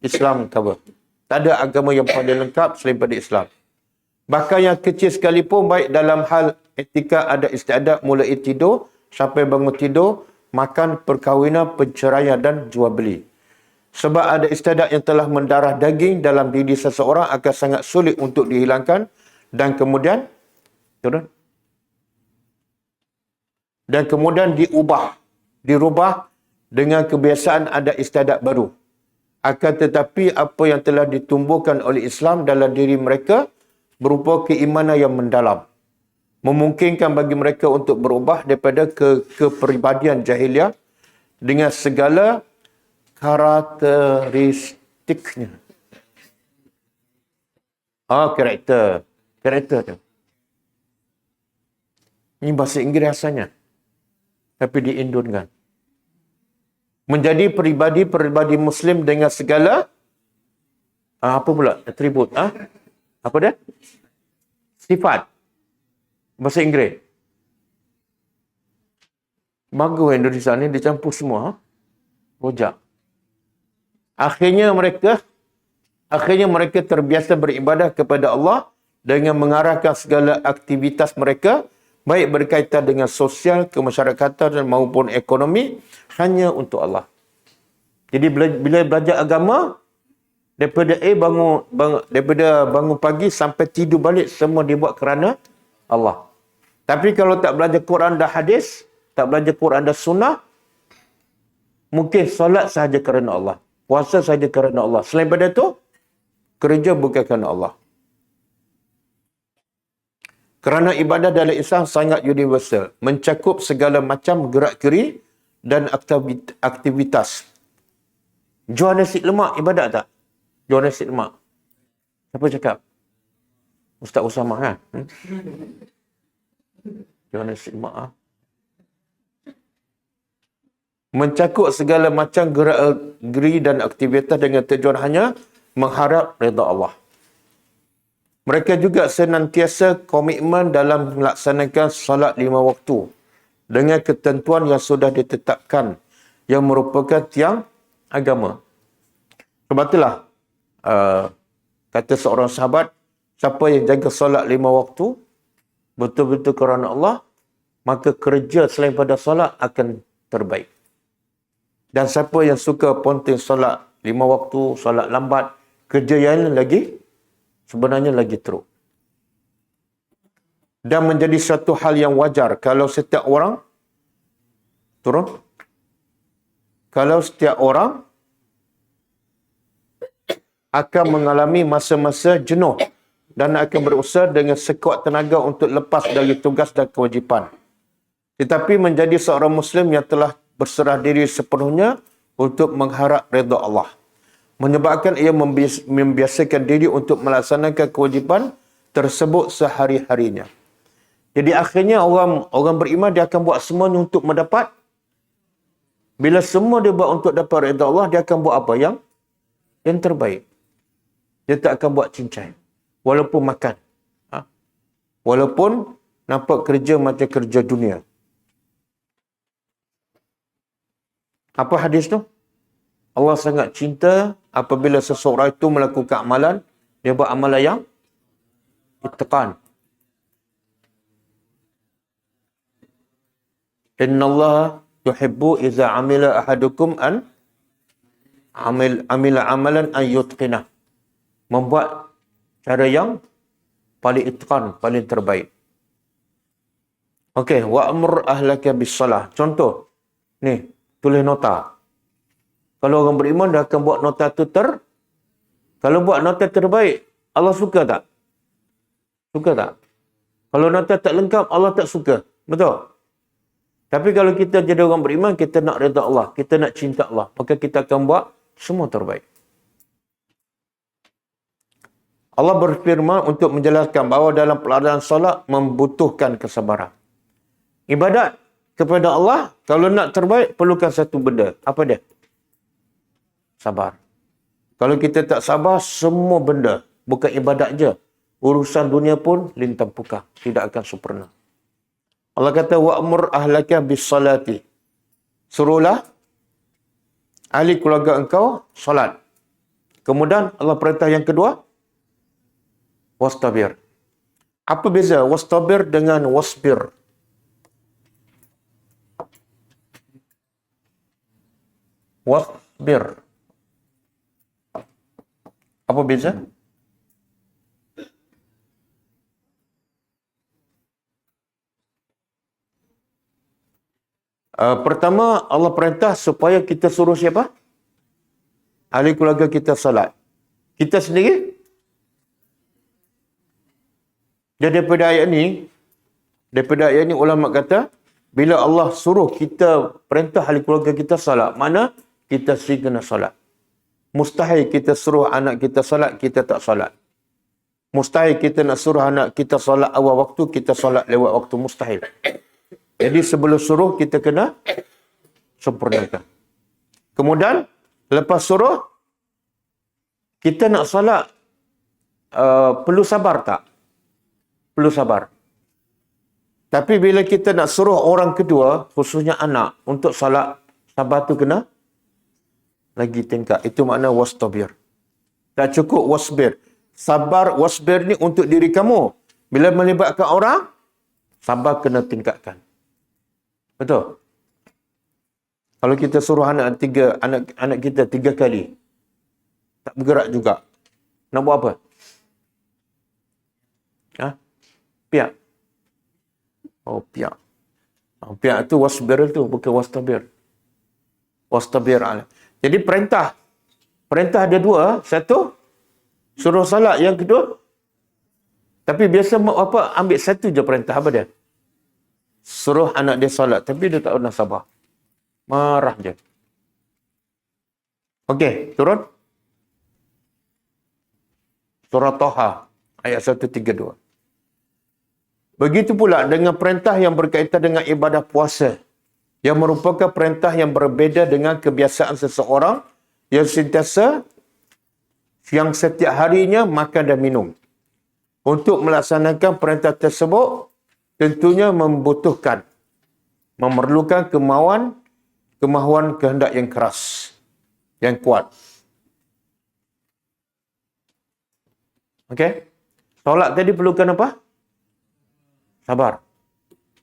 Islam cover. Tak ada agama yang paling lengkap selain pada Islam. Bahkan yang kecil sekalipun, baik dalam hal etika ada istiadat mulai tidur sampai bangun tidur, makan, perkahwinan, perceraian dan jual beli. Sebab ada istiadat yang telah mendarah daging dalam diri seseorang akan sangat sulit untuk dihilangkan dan kemudian dirubah dengan kebiasaan ada istiadat baru. Akan tetapi apa yang telah ditumbuhkan oleh Islam dalam diri mereka berupa keimanan yang mendalam, memungkinkan bagi mereka untuk berubah daripada kepribadian jahiliah dengan segala karakteristiknya. Karakter tu. Ini bahasa Inggeris asalnya, tapi diindonkan. Menjadi peribadi Muslim dengan segala apa pula? Atribut. Apa dia? Sifat. Bahasa Inggeris. Bagus Indonesia ni dicampur semua. Rojak. Akhirnya mereka terbiasa beribadah kepada Allah dengan mengarahkan segala aktivitas mereka, baik berkaitan dengan sosial, kemasyarakatan maupun ekonomi, hanya untuk Allah. Jadi bila belajar agama, daripada bangun pagi sampai tidur balik, semua dibuat kerana Allah. Tapi kalau tak belajar Quran dan hadis, tak belajar Quran dan sunnah, mungkin solat sahaja kerana Allah, puasa sahaja kerana Allah. Selain daripada itu, kerja bukan kerana Allah. Kerana ibadah dalam Islam sangat universal, mencakup segala macam gerak-geri dan aktivitas. Jual nasi lemak ibadat tak? Jual nasi lemak. Siapa cakap? Ustaz Usama kan? Jual nasi lemak. Mencakup segala macam gerak-geri dan aktivitas dengan tujuan hanya mengharap redha Allah. Mereka juga senantiasa komitmen dalam melaksanakan salat 5 waktu dengan ketentuan yang sudah ditetapkan yang merupakan tiang agama. Sebab itulah kata seorang sahabat, siapa yang jaga salat 5 waktu betul-betul kerana Allah, maka kerja selain pada salat akan terbaik. Dan siapa yang suka ponting salat 5 waktu, salat lambat, kerja yang lagi sebenarnya lagi teruk. Dan menjadi satu hal yang wajar kalau setiap orang akan mengalami masa-masa jenuh dan akan berusaha dengan sekuat tenaga untuk lepas dari tugas dan kewajipan. Tetapi menjadi seorang Muslim yang telah berserah diri sepenuhnya untuk mengharap redha Allah, menyebabkan ia membiasakan diri untuk melaksanakan kewajipan tersebut sehari-harinya. Jadi akhirnya orang beriman dia akan buat semuanya untuk mendapat. Bila semua dia buat untuk dapat redha Allah, dia akan buat apa yang terbaik. Dia tak akan buat cincai. Walaupun makan. Walaupun nampak kerja macam kerja dunia. Apa hadis tu? Allah sangat cinta apabila seseorang itu melakukan amalan, dia buat amalan yang itqan. Innallaha yuhibbu idza amila ahadukum an amila amalan an yutqinah. Membuat cara yang paling itqan, paling terbaik. Okey, wa amr ahlaka bis-salah. Contoh. Ni, tulis nota. Kalau orang beriman dia akan buat nota tu kalau buat nota terbaik, Allah suka tak? Suka tak? Kalau nota tak lengkap, Allah tak suka. Betul? Tapi kalau kita jadi orang beriman, kita nak redha Allah. Kita nak cinta Allah. Maka kita akan buat semua terbaik. Allah berfirman untuk menjelaskan bahawa dalam pelaksanaan solat membutuhkan kesabaran. Ibadat kepada Allah, kalau nak terbaik, perlukan satu benda. Apa dia? Sabar. Kalau kita tak sabar, semua benda, bukan ibadat je, urusan dunia pun lintang pukang. Tidak akan sempurna. Allah kata, wa'mur ahlaka bis-salati. Suruhlah ahli keluarga engkau solat. Kemudian Allah perintah yang kedua, wastabir. Apa beza wastabir dengan wasbir? Wasbir. Apa beza? Pertama, Allah perintah supaya kita suruh siapa? Ahli keluarga kita salat. Kita sendiri? Jadi daripada ayat ni ulama kata, bila Allah suruh kita perintah ahli keluarga kita salat, mana kita sendiri kena salat. Mustahil kita suruh anak kita salat, kita tak salat. Mustahil kita nak suruh anak kita salat awal waktu, kita salat lewat waktu. Mustahil. Jadi sebelum suruh, kita kena sempurnakan. Kemudian, lepas suruh, kita nak salat, perlu sabar tak? Perlu sabar. Tapi bila kita nak suruh orang kedua, khususnya anak, untuk salat, sabar tu kena lagi tingkat. Itu makna wastabir. Tak cukup wasbir. Sabar, wasbir ni untuk diri kamu. Bila melibatkan orang, sabar kena tingkatkan. Betul? Kalau kita suruh anak kita 3 kali, tak bergerak juga. Nak buat apa? Piak. Oh, piak. Piak tu wasbir tu, bukan wastabir. Wastabir ala. Jadi perintah ada 2. Satu, suruh salat. Yang kedua, tapi biasa mak bapak ambil satu je perintah. Apa dia? Suruh anak dia salat. Tapi dia tak pernah sabar. Marah je. Okey, turun. Surah Taha, ayat 132. Begitu pula dengan perintah yang berkaitan dengan ibadah puasa, yang merupakan perintah yang berbeza dengan kebiasaan seseorang yang setiap harinya makan dan minum. Untuk melaksanakan perintah tersebut, tentunya memerlukan kemahuan kehendak yang keras, yang kuat. Okey? Solat tadi perlukan apa? Sabar.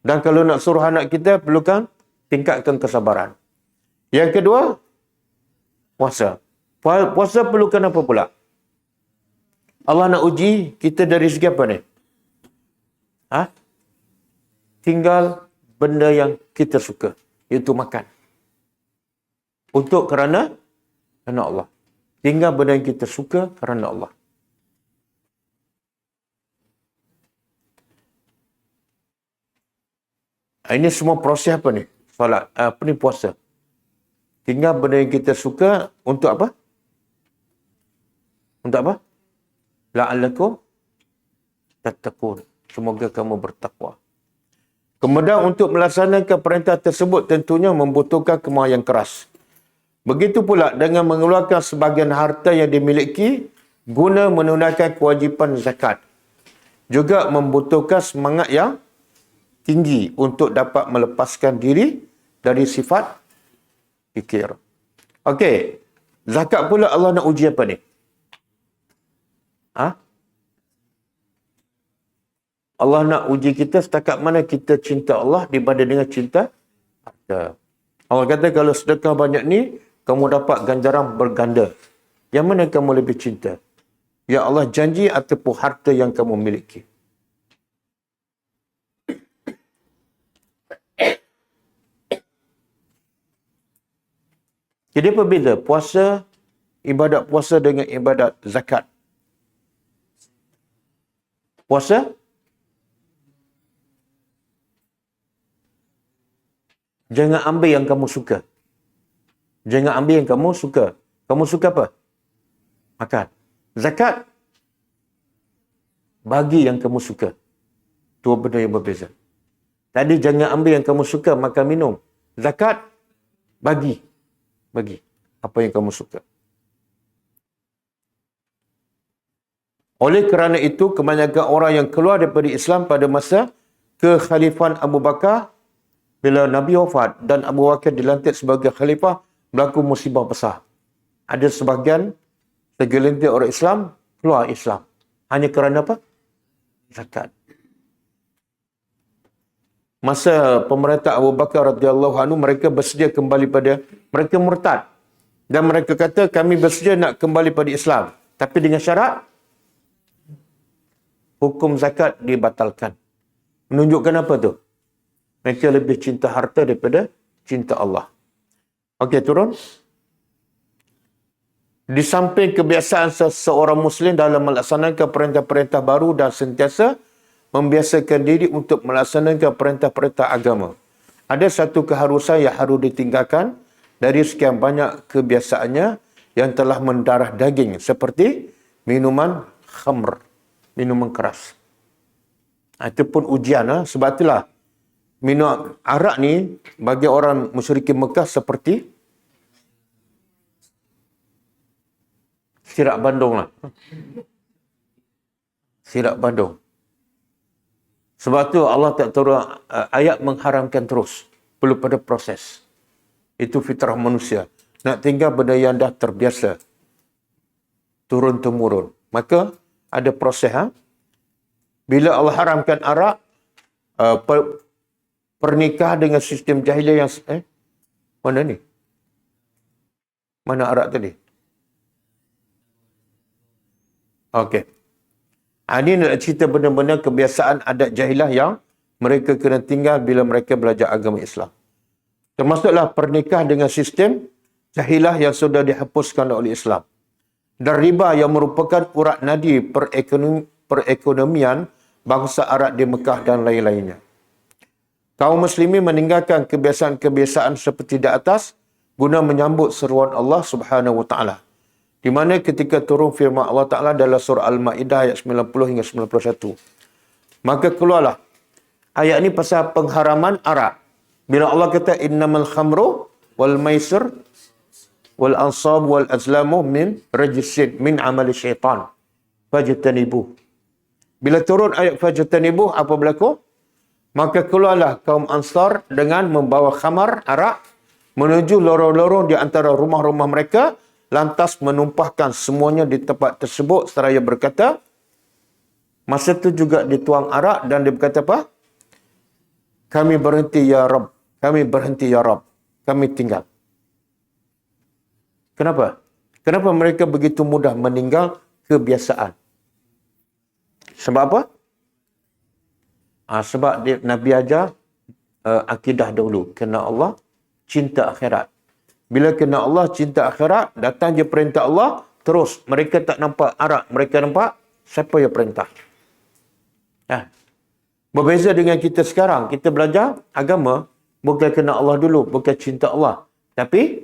Dan kalau nak suruh anak kita, perlukan tingkatkan kesabaran. Yang kedua, puasa. Puasa perlukan apa pula? Allah nak uji kita dari segi apa ni? Tinggal benda yang kita suka, iaitu makan. Kerana Allah. Tinggal benda yang kita suka kerana Allah. Ini semua proses apa ni? Solat. Puasa. Tinggal benda yang kita suka untuk apa? Untuk apa? La'allakum tattaqun. Semoga kamu bertakwa. Kemudian untuk melaksanakan perintah tersebut tentunya membutuhkan kemahiran yang keras. Begitu pula dengan mengeluarkan sebahagian harta yang dimiliki guna menunaikan kewajipan zakat. Juga membutuhkan semangat yang tinggi untuk dapat melepaskan diri dari sifat fikir. Okey. Zakat pula Allah nak uji apa ni? Allah nak uji kita setakat mana kita cinta Allah dibanding dengan cinta harta. Allah kata kalau sedekah banyak ni, kamu dapat ganjaran berganda. Yang mana kamu lebih cinta? Ya Allah janji ataupun harta yang kamu miliki? Jadi apa beza puasa, ibadat puasa dengan ibadat zakat? Puasa Jangan ambil yang kamu suka. Jangan ambil yang kamu suka. Kamu suka apa? Makan. Zakat, bagi yang kamu suka. Dua benda yang berbeza. Tadi jangan ambil yang kamu suka, makan minum. Zakat, bagi. Bagi. Apa yang kamu suka. Oleh kerana itu, kebanyakan orang yang keluar daripada Islam pada masa kekhalifahan Abu Bakar, bila Nabi wafat dan Abu Bakar dilantik sebagai khalifah, berlaku musibah besar. Ada sebahagian segelintir orang Islam keluar Islam. Hanya kerana apa? Zakat. Masa pemerintah Abu Bakar radhiyallahu anhu, mereka bersedia kembali pada, mereka murtad. Dan mereka kata, kami bersedia nak kembali pada Islam. Tapi dengan syarat, hukum zakat dibatalkan. Menunjukkan apa tu? Mereka lebih cinta harta daripada cinta Allah. Okey, turun. Di samping kebiasaan seseorang Muslim dalam melaksanakan perintah-perintah baru dan sentiasa membiasakan diri untuk melaksanakan perintah-perintah agama, ada satu keharusan yang harus ditinggalkan dari sekian banyak kebiasaannya yang telah mendarah daging, seperti minuman khamr, minuman keras. Itu pun ujian. Sebab itulah minum arak ni bagi orang musyrikin Mekah seperti sirap Bandung lah. Sirap Bandung. Sebab tu Allah tak turun ayat mengharamkan terus. Perlu pada proses. Itu fitrah manusia. Nak tinggal benda yang dah terbiasa. Turun-temurun. Maka ada proses. Bila Allah haramkan arak, pernikahan dengan sistem jahiliah yang... mana ni? Mana arak tadi? Okey. Ini nak cerita benar-benar kebiasaan adat jahilah yang mereka kena tinggal bila mereka belajar agama Islam. Termasuklah pernikahan dengan sistem jahilah yang sudah dihapuskan oleh Islam. Dan riba yang merupakan urat nadi perekonomian bangsa Arab di Mekah dan lain-lainnya. Kaum muslimin meninggalkan kebiasaan-kebiasaan seperti di atas guna menyambut seruan Allah Subhanahu wa taala. Di mana ketika turun firman Allah Ta'ala dalam surah Al-Ma'idah ayat 90 hingga 91. Maka keluarlah ayat ini pasal pengharaman arak. Bila Allah kata, innamal khamru wal maisir wal ansab wal azlamu min rajisin min amali syaitan. Fajtanibu. Bila turun ayat fajtanibu, apa berlaku? Maka keluarlah kaum Ansar dengan membawa khamar, arak, menuju lorong-lorong di antara rumah-rumah mereka, lantas menumpahkan semuanya di tempat tersebut seraya berkata, masa itu juga dituang arak dan dia berkata apa? Kami berhenti ya Rabb, kami berhenti ya Rabb, kami tinggal. Kenapa? Kenapa mereka begitu mudah meninggal kebiasaan? Sebab apa? Sebab Nabi ajar akidah dahulu. Kena Allah, cinta akhirat. Bila kena Allah, cinta akhirat, datang je perintah Allah, terus. Mereka tak nampak arak. Mereka nampak siapa yang perintah. Berbeza dengan kita sekarang. Kita belajar agama, bukan kena Allah dulu, bukan cinta Allah. Tapi,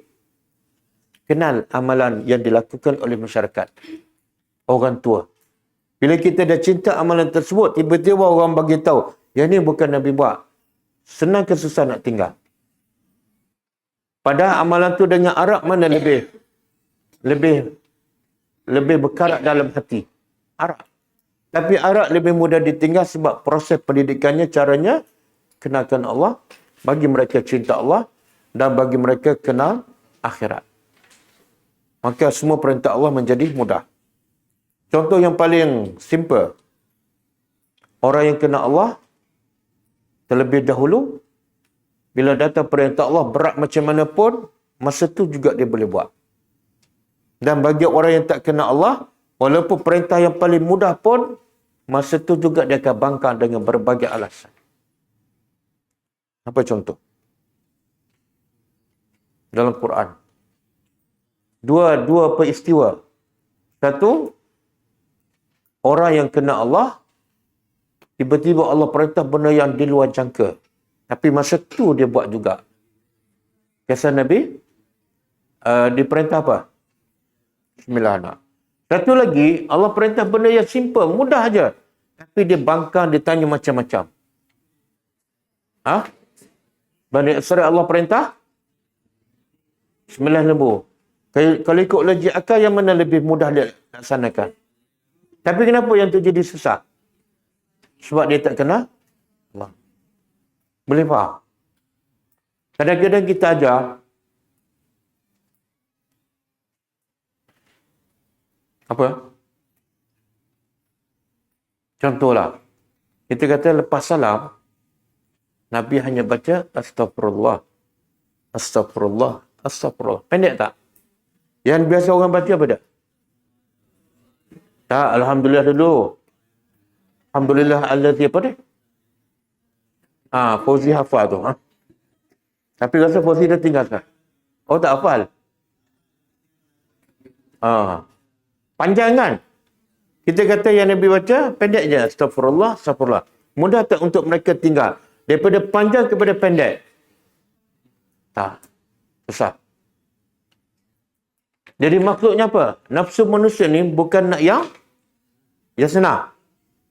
kenal amalan yang dilakukan oleh masyarakat. Orang tua. Bila kita dah cinta amalan tersebut, tiba-tiba orang bagi tahu, yang ni bukan Nabi buat. Senang ke susah nak tinggal? Padahal amalan tu dengan arak mana lebih berkarat dalam hati? Arak. Tapi arak lebih mudah ditinggal sebab proses pendidikannya, caranya kenalkan Allah, bagi mereka cinta Allah dan bagi mereka kenal akhirat. Maka semua perintah Allah menjadi mudah. Contoh yang paling simple. Orang yang kenal Allah terlebih dahulu, bila datang perintah Allah berat macam mana pun, masa tu juga dia boleh buat. Dan bagi orang yang tak kenal Allah, walaupun perintah yang paling mudah pun, masa tu juga dia akan bangkang dengan berbagai alasan. Apa contoh? Dalam Quran. Dua peristiwa. Satu, orang yang kenal Allah, tiba-tiba Allah perintah benda yang di luar jangka. Tapi masa tu dia buat juga. Kisah Nabi diperintah apa? 9 anak. Satu lagi, Allah perintah benda yang simple, mudah aja. Tapi dia bangkang, dia tanya macam-macam. Bani Israel Allah perintah 9 lembu. Kalau ikut logik akal, yang mana lebih mudah dia laksanakan? Tapi kenapa yang tu jadi susah? Sebab dia tak kenal Allah. Boleh faham? Kadang-kadang kita ajar apa? Contohlah, kita kata lepas salam, Nabi hanya baca astagfirullah, astagfirullah, astagfirullah. Pendek tak? Yang biasa orang baca apa dah? Tak, alhamdulillah dulu. Alhamdulillah allazi apa dia? Fauzi hafal tu. Tapi rasa Fauzi dah tinggalkan. Oh, tak hafal? Panjang kan? Kita kata yang Nabi baca, pendek je. Astagfirullah, astagfirullah. Mudah tak untuk mereka tinggal? Daripada panjang kepada pendek? Tak. Susah. Jadi maksudnya apa? Nafsu manusia ni bukan nak yang senang.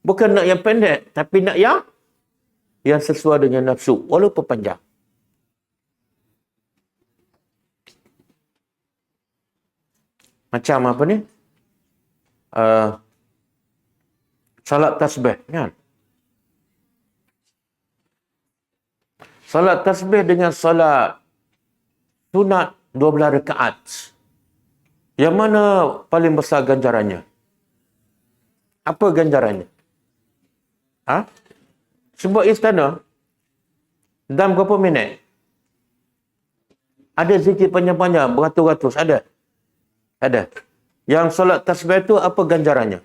Bukan nak yang pendek, tapi nak yang sesuai dengan nafsu, walaupun panjang. Macam apa ni? Salat tasbih, kan? Salat tasbih dengan salat sunat 12 rakaat. Yang mana paling besar ganjarannya? Apa ganjarannya? Sebuah istana, dalam berapa minit? Ada zikir panjang-panjang, beratus-ratus, ada? Ada. Yang solat tasbih itu apa ganjarannya?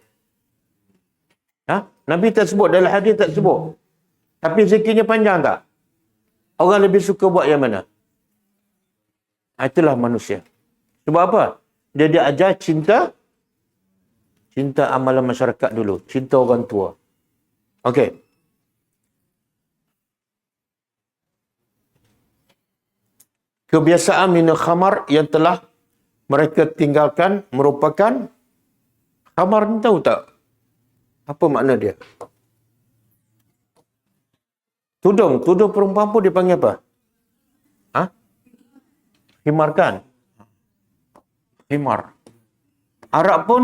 Nabi tak sebut, dalam hadis tak sebut. Tapi zikirnya panjang tak? Orang lebih suka buat yang mana? Itulah manusia. Sebab apa? Dia diajar cinta amalan masyarakat dulu. Cinta orang tua. Okey. Kebiasaan minum khamar yang telah mereka tinggalkan merupakan khamar, ni tahu tak? Apa makna dia? Tudung perempuan pun dipanggil apa? Himar kan? Himar. Arab pun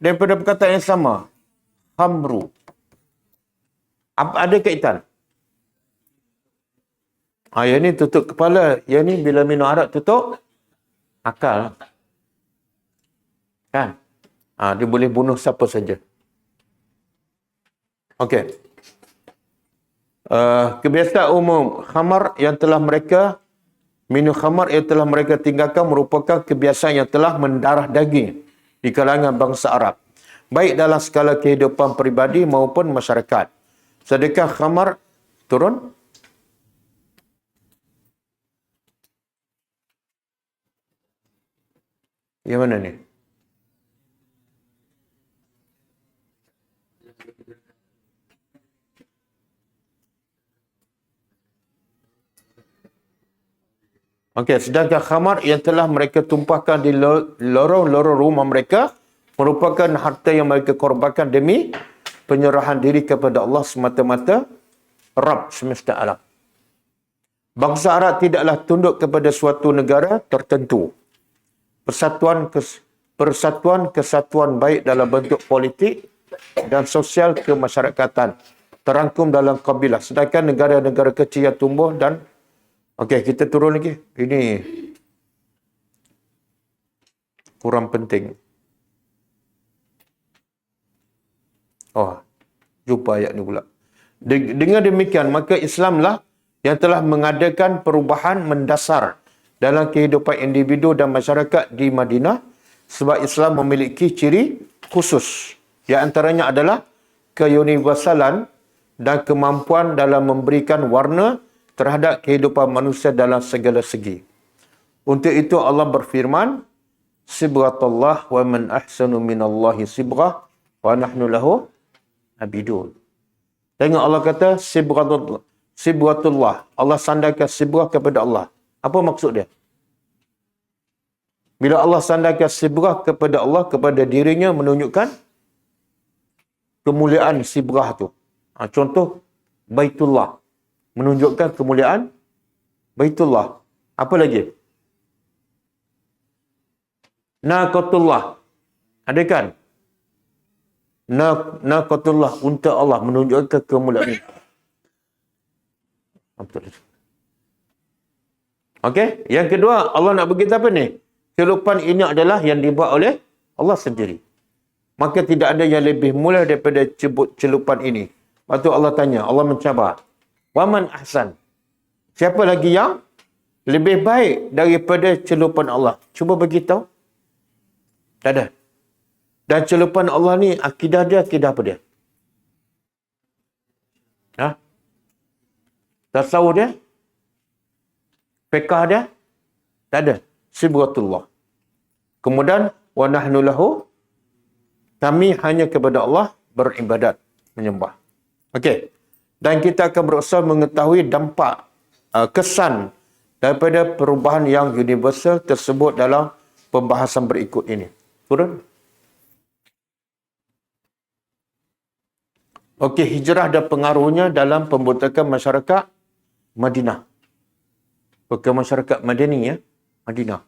daripada perkataan yang sama. Khamru. Ada kaitan? Yang ni tutup kepala. Yang ni bila minum arak tutup akal. Kan? Dia boleh bunuh siapa saja. Okey. Kebiasaan umum khamar yang telah mereka minum khamar yang telah mereka tinggalkan merupakan kebiasaan yang telah mendarah daging di kalangan bangsa Arab. Baik dalam skala kehidupan peribadi maupun masyarakat. Sedekah khamar turun? Yang mana ni? Okey, sedangkan khamar yang telah mereka tumpahkan di lorong-lorong rumah mereka merupakan harta yang mereka korbankan demi penyerahan diri kepada Allah semata-mata, Rabb semesta alam. Bangsa Arab tidaklah tunduk kepada suatu negara tertentu. Persatuan kesatuan baik dalam bentuk politik dan sosial kemasyarakatan terangkum dalam kabilah. Sedangkan negara-negara kecil yang tumbuh dan okey, kita turun lagi. Ini kurang penting. Jumpa ayat ni pula. Dengan demikian, maka Islamlah yang telah mengadakan perubahan mendasar dalam kehidupan individu dan masyarakat di Madinah, sebab Islam memiliki ciri khusus. Yang antaranya adalah keuniversalan dan kemampuan dalam memberikan warna terhadap kehidupan manusia dalam segala segi. Untuk itu Allah berfirman, Sibghatullah wa man ahsanu minallahi sibghah wa nahnu lahu abidun. Tengok Allah kata Sibghatullah. Allah sandarkan sibghah kepada Allah. Apa maksud dia? Bila Allah sandarkan sibrah kepada Allah, kepada dirinya, menunjukkan kemuliaan sibrah tu. Contoh, Baitullah. Menunjukkan kemuliaan Baitullah. Apa lagi? Naqatullah. Ada kan? Naqatullah, unta Allah, menunjukkan kemuliaan. Okey, yang kedua, Allah nak beritahu apa ni? Celupan ini adalah yang dibuat oleh Allah sendiri. Maka tidak ada yang lebih mulia daripada celupan ini. Lepas tu Allah tanya, Allah mencabar. Waman ahsan. Siapa lagi yang lebih baik daripada celupan Allah? Cuba beritahu. Tak ada. Dan celupan Allah ni, akidah dia, akidah apa dia? Tasawuf dia? Fiqah dia? Tak ada. Sibghatullah. Kemudian, wa nahnu lahu, kami hanya kepada Allah beribadat, menyembah. Okey. Dan kita akan berusaha mengetahui dampak, kesan daripada perubahan yang universal tersebut dalam pembahasan berikut ini. Turun. Okey, hijrah dan pengaruhnya dalam pembentukan masyarakat Madinah. Bukan masyarakat Madani, ya. Madinah.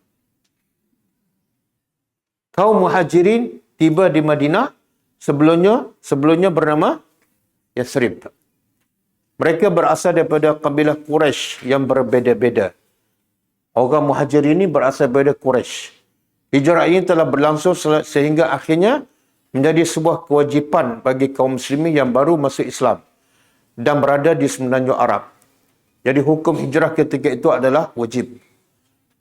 Kaum Muhajirin tiba di Madinah sebelumnya bernama Yathrib. Mereka berasal daripada kabilah Quraisy yang berbeza-beza. Orang Muhajirin ini berasal daripada Quraisy. Hijrah ini telah berlangsung sehingga akhirnya menjadi sebuah kewajipan bagi kaum muslimin yang baru masuk Islam dan berada di semenanjung Arab. Jadi hukum hijrah ketika itu adalah wajib.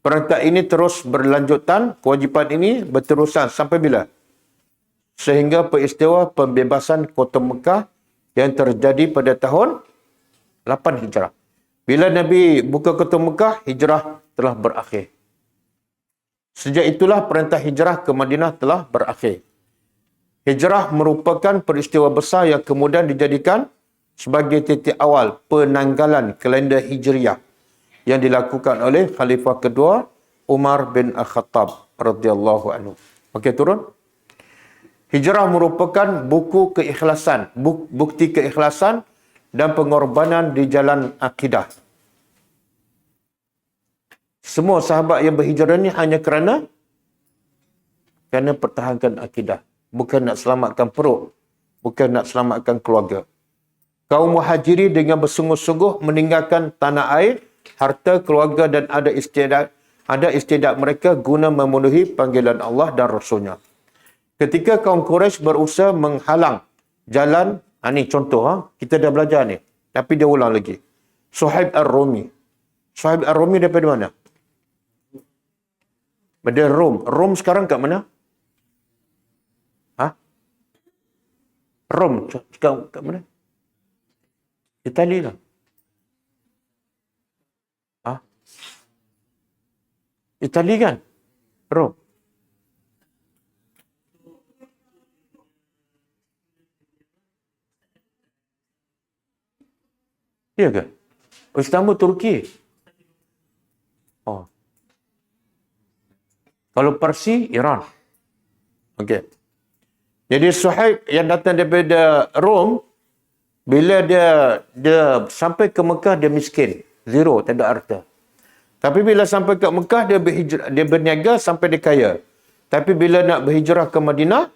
Perintah ini terus berlanjutan, kewajipan ini berterusan sampai bila? Sehingga peristiwa pembebasan kota Mekah yang terjadi pada tahun 8 Hijrah. Bila Nabi buka kota Mekah, hijrah telah berakhir. Sejak itulah perintah hijrah ke Madinah telah berakhir. Hijrah merupakan peristiwa besar yang kemudian dijadikan sebagai titik awal penanggalan kalender Hijriah yang dilakukan oleh Khalifah kedua Umar bin Al-Khattab radhiyallahu anhu. Okey, turun. Hijrah merupakan bukti keikhlasan dan pengorbanan di jalan akidah. Semua sahabat yang berhijrah ni hanya kerana pertahankan akidah. Bukan nak selamatkan perut. Bukan nak selamatkan keluarga. Kaum Muhajirin dengan bersungguh-sungguh meninggalkan tanah air, harta, keluarga dan ada istiadat mereka guna memenuhi panggilan Allah dan Rasulnya. Ketika kaum Quraisy berusaha menghalang jalan, ni contoh, kita dah belajar ni. Tapi dia ulang lagi. Suhaib Ar-Rumi. Suhaib Ar-Rumi daripada mana? Dari Rom. Rom sekarang kat mana? Rom sekarang kat mana? Itali lah. Itali kan? Rom. Iya ke? Istanbul, Turki. Oh. Kalau Parsi, Iran. Okey. Jadi Suhaib yang datang daripada Rom, bila dia sampai ke Mekah, dia miskin. Zero, tak ada harta. Tapi bila sampai ke Mekah, dia berniaga sampai dia kaya. Tapi bila nak berhijrah ke Madinah,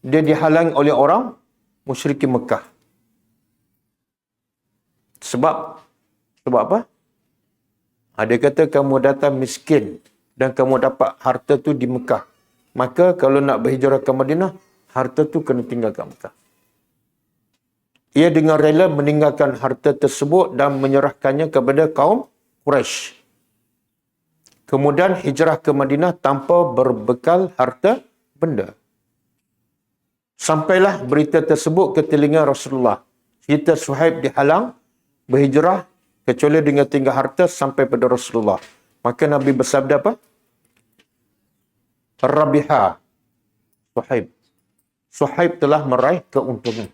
dia dihalang oleh orang musyrikin Mekah. Sebab apa? Dia kata kamu datang miskin dan kamu dapat harta tu di Mekah. Maka kalau nak berhijrah ke Madinah, harta tu kena tinggal kat Mekah. Ia dengan rela meninggalkan harta tersebut dan menyerahkannya kepada kaum Quraisy. Kemudian hijrah ke Madinah tanpa berbekal harta benda. Sampailah berita tersebut ke telinga Rasulullah. Kita Suhaib dihalang berhijrah kecuali dengan tinggal harta sampai pada Rasulullah. Maka Nabi bersabda apa? Rabiha. Suhaib. Suhaib telah meraih keuntungan.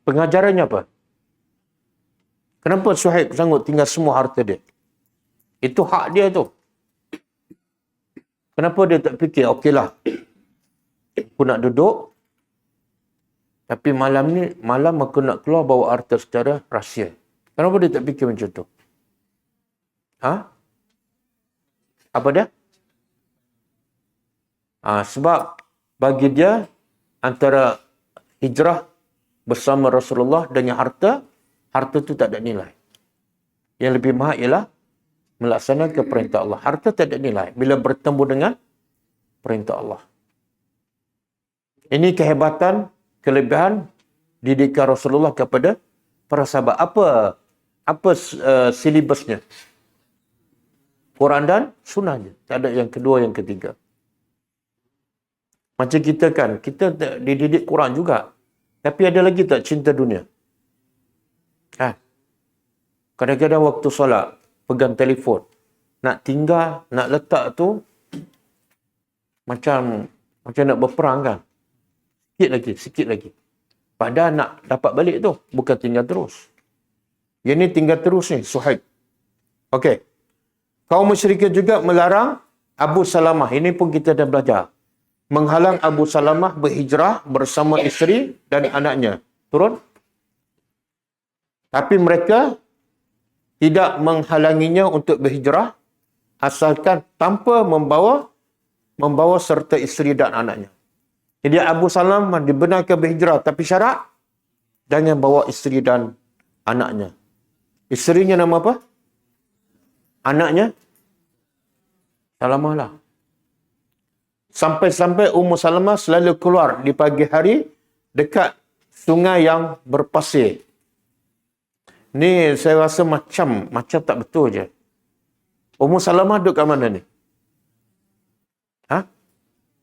Pengajarannya apa? Kenapa Suhaib sanggup tinggal semua harta dia? Itu hak dia tu. Kenapa dia tak fikir, okeylah, aku nak duduk, tapi malam aku nak keluar bawa harta secara rahsia. Kenapa dia tak fikir macam tu? Apa dia? Sebab bagi dia, antara hijrah bersama Rasulullah dengan harta tu tak ada nilai. Yang lebih mahal ialah melaksanakan perintah Allah. Harta tak ada nilai bila bertemu dengan perintah Allah. Ini kehebatan, kelebihan didikan Rasulullah kepada para sahabat. Apa silibusnya? Quran dan sunnah je. Tak ada yang kedua, yang ketiga. Macam kita kan, kita dididik Quran juga. Tapi ada lagi tak cinta dunia? Kadang-kadang waktu solat, pegang telefon. Nak tinggal, nak letak tu, macam nak berperang kan. Sikit lagi. Padahal nak dapat balik tu, bukan tinggal terus. Yang ni tinggal terus ni, Suhaib. Okey. Kaum musyrikin juga melarang Abu Salamah. Ini pun kita dah belajar. Menghalang Abu Salamah berhijrah bersama isteri dan anaknya. Turun. Tapi mereka tidak menghalanginya untuk berhijrah asalkan tanpa membawa serta isteri dan anaknya. Jadi Abu Salamah dibenarkan berhijrah, tapi syarat jangan bawa isteri dan anaknya. Isterinya nama apa? Anaknya? Salamah lah. Sampai-sampai Ummu Salamah selalu keluar di pagi hari dekat sungai yang berpasir. Ni saya rasa macam tak betul je. Ummu Salamah duduk kat mana ni?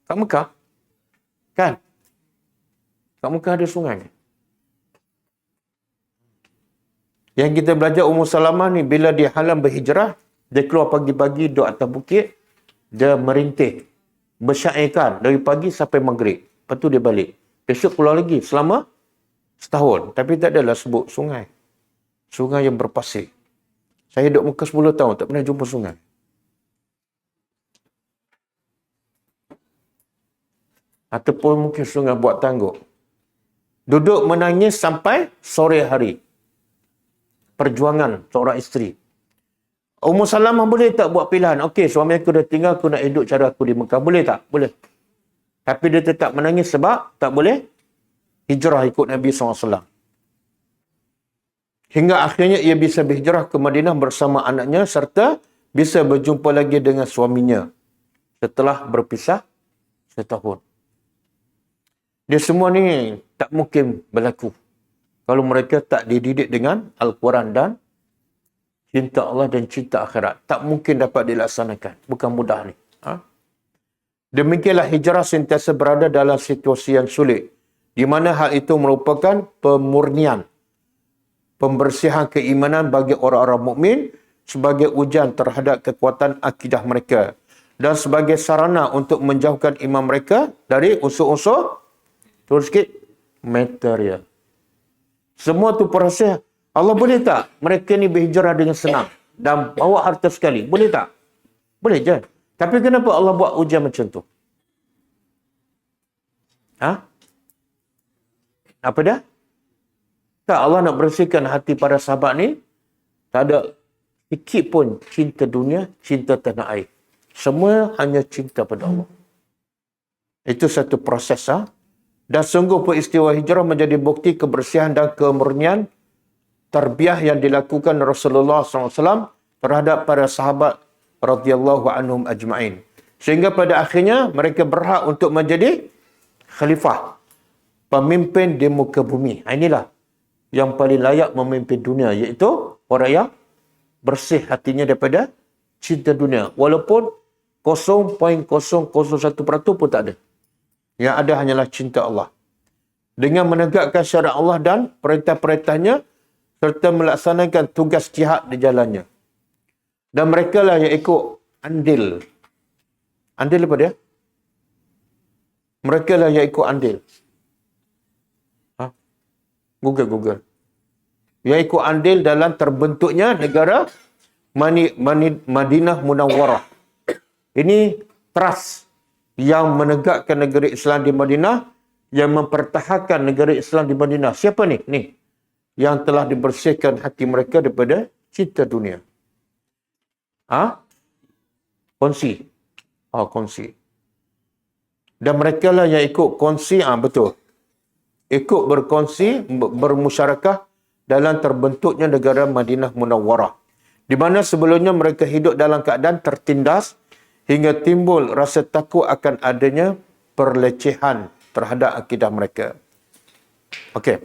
Kat Mekah? Kan? Kat Mekah ada sungai. Yang kita belajar Ummu Salamah ni, bila dia halam berhijrah, dia keluar pagi-pagi duduk atas bukit, dia merintih, bersyairkan dari pagi sampai maghrib. Lepas tu dia balik. Besok keluar lagi selama setahun. Tapi tak adalah sebut sungai. Sungai yang berpasir. Saya duduk Mekah 10 tahun, tak pernah jumpa sungai. Ataupun mungkin sungai buat tanggul. Duduk menangis sampai sore hari. Perjuangan seorang isteri. Ummu Salamah boleh tak buat pilihan? Okey, suami aku dah tinggal, aku nak hidup cara aku di Mekah. Boleh tak? Boleh. Tapi dia tetap menangis sebab tak boleh hijrah ikut Nabi SAW. Hingga akhirnya ia bisa berhijrah ke Madinah bersama anaknya serta bisa berjumpa lagi dengan suaminya setelah berpisah setahun. Dia semua ni tak mungkin berlaku kalau mereka tak dididik dengan Al-Quran dan cinta Allah dan cinta akhirat. Tak mungkin dapat dilaksanakan. Bukan mudah ni. Demikianlah hijrah sentiasa berada dalam situasi yang sulit, di mana hal itu merupakan pemurnian, pembersihan keimanan bagi orang-orang mukmin sebagai ujian terhadap kekuatan akidah mereka dan sebagai sarana untuk menjauhkan iman mereka dari unsur-unsur, turun sikit, material. Semua tu proses. Allah boleh tak mereka ni berhijrah dengan senang dan bawa harta sekali? Boleh tak? Boleh je. Tapi kenapa Allah buat ujian macam tu? Apa dia? Tak, Allah nak bersihkan hati para sahabat ni. Tak ada sikit pun cinta dunia, cinta tanah air. Semua hanya cinta pada Allah. Itu satu proses. Dan sungguh peristiwa hijrah menjadi bukti kebersihan dan kemurnian tarbiyah yang dilakukan Rasulullah SAW terhadap para sahabat radhiyallahu anhum ajma'in. Sehingga pada akhirnya mereka berhak untuk menjadi khalifah, pemimpin di muka bumi. Inilah yang paling layak memimpin dunia, iaitu orang yang bersih hatinya daripada cinta dunia. Walaupun 0.001% pun tak ada. Yang ada hanyalah cinta Allah. Dengan menegakkan syariat Allah dan perintah-perintahnya serta melaksanakan tugas jihad di jalannya. Dan mereka lah yang ikut andil. Andil apa dia? Mereka lah yang ikut andil. Google. Yang ikut andil dalam terbentuknya negara Madinah Munawwarah. Ini trust yang menegakkan negeri Islam di Madinah, yang mempertahankan negeri Islam di Madinah. Siapa ni? Ni. Yang telah dibersihkan hati mereka daripada cinta dunia. Kongsi. Kongsi. Dan mereka lah yang ikut kongsi, betul. Ikut berkongsi, bermusyarakah dalam terbentuknya negara Madinah Munawwarah. Di mana sebelumnya mereka hidup dalam keadaan tertindas hingga timbul rasa takut akan adanya perlecehan terhadap akidah mereka. Okey.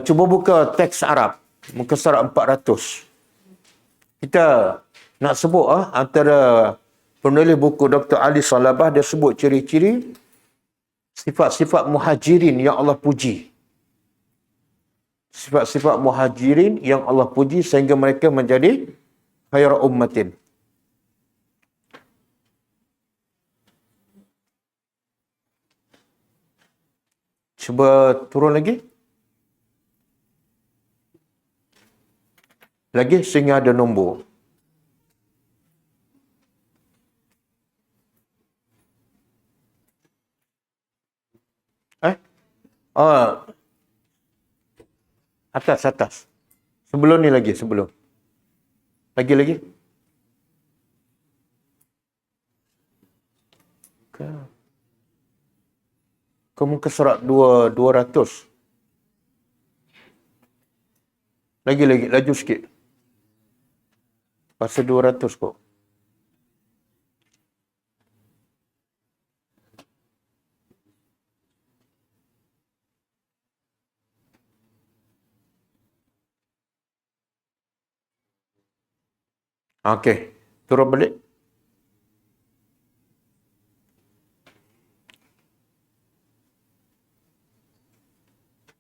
Cuba buka teks Arab, muka surat 400. Kita nak sebut antara penulis buku Dr. Ali Salabah, dia sebut ciri-ciri sifat-sifat muhajirin yang Allah puji. Sifat-sifat muhajirin yang Allah puji sehingga mereka menjadi khairu ummatin. Cuba turun lagi. Lagi sehingga ada nombor. Atas. Sebelum ni lagi, sebelum. Lagi. Ke muka surat 200. Lagi, laju sikit. Pasal 200 kok. Okey, turun balik.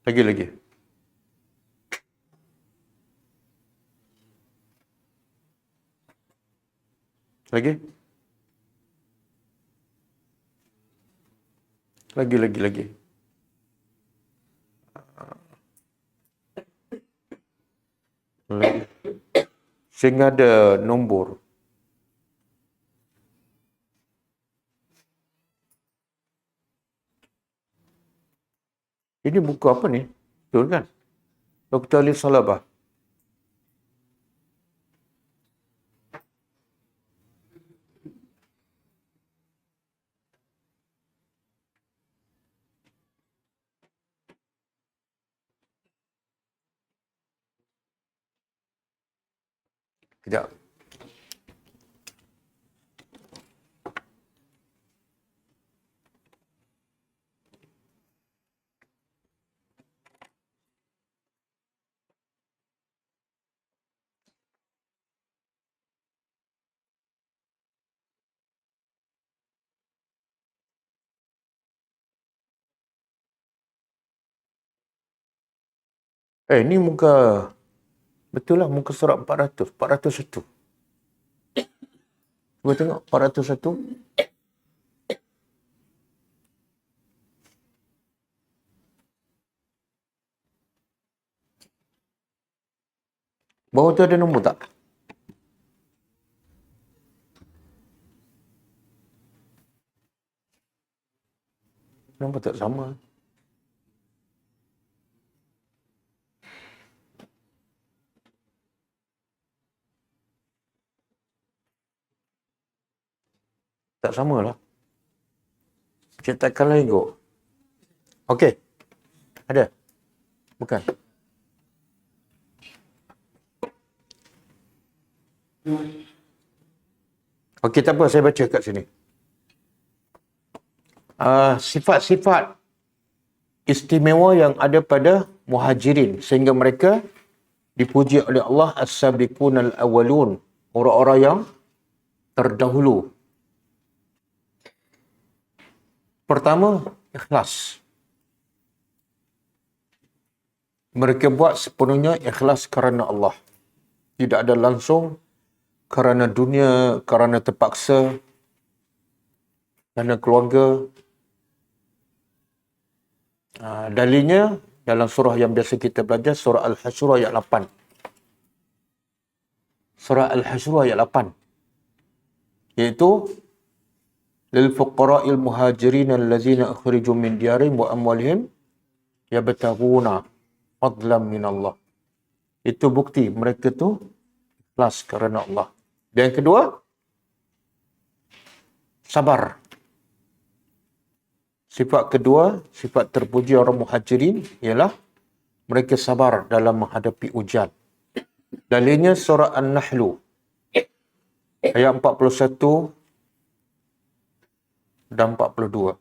Lagi. Lagi. Sehingga ada nombor. Ini buku apa ni? Betul kan? Dr. Ali Salabah. Kejap. Ni muka... Betul lah, muka surat 400. 401. Cuba tengok, 401. Bawah tu ada nombor tak? Nombor tak sama. Tak sama lah. Cetakan lain kot. Okey. Ada? Bukan. Okey, tak apa. Saya baca kat sini. Sifat-sifat istimewa yang ada pada muhajirin sehingga mereka dipuji oleh Allah as-sabiqun al-awwalun, orang-orang yang terdahulu. Pertama, ikhlas. Mereka buat sepenuhnya ikhlas kerana Allah. Tidak ada langsung kerana dunia, kerana terpaksa, kerana keluarga. Dalilnya dalam surah yang biasa kita belajar, surah Al-Hasyr ayat 8. surah Al-Hasyr ayat 8. Iaitu lil fuqara'il muhajirin allazina akhriju min diyarihim wa amwalihim yabtaghuna fadlan min Allah. Itu bukti mereka tu ikhlas kerana Allah. Dan yang kedua, sabar. Sifat kedua, sifat terpuji orang muhajirin ialah mereka sabar dalam menghadapi ujian. Dalilnya surah An-Nahl ayat 41 dan 42.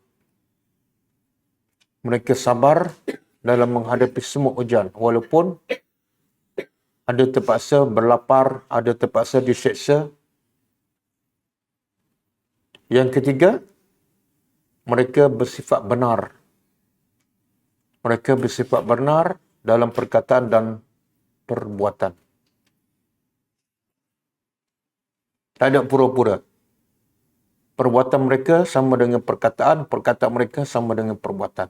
Mereka sabar dalam menghadapi semua ujian. Walaupun ada terpaksa berlapar, ada terpaksa diseksa. Yang ketiga, mereka bersifat benar. Mereka bersifat benar dalam perkataan dan perbuatan. Tak ada pura-pura. Perbuatan mereka sama dengan perkataan, perkataan mereka sama dengan perbuatan.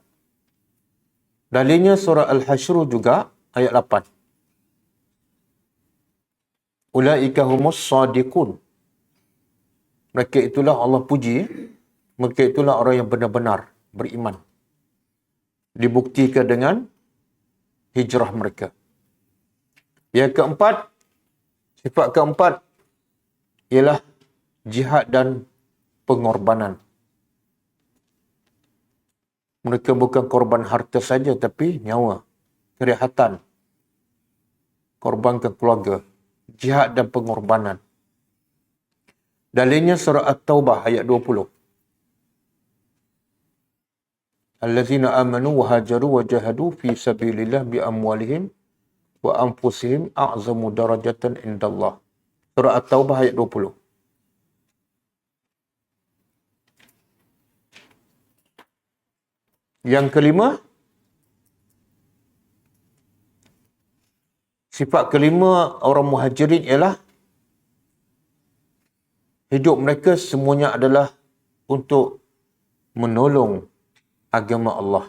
Dalilnya surah Al-Hasyr juga ayat 8. Ulaika humus sadiqun. Mereka itulah Allah puji. Mereka itulah orang yang benar-benar beriman. Dibuktikan dengan hijrah mereka. Yang keempat, sifat keempat ialah jihad dan pengorbanan. Mereka bukan korban harta saja, tapi nyawa, kerehatan, korbankan keluarga, jihad dan pengorbanan. Dalilnya surah At-Taubah ayat 20. Allazina amanu wa hajaru wa jahadu fi sabilillah bi amwalihim wa anfusihim a'zamu darajatan indallah. Surah At-Taubah ayat 20. Yang kelima, sifat kelima orang muhajirin ialah hidup mereka semuanya adalah untuk menolong agama Allah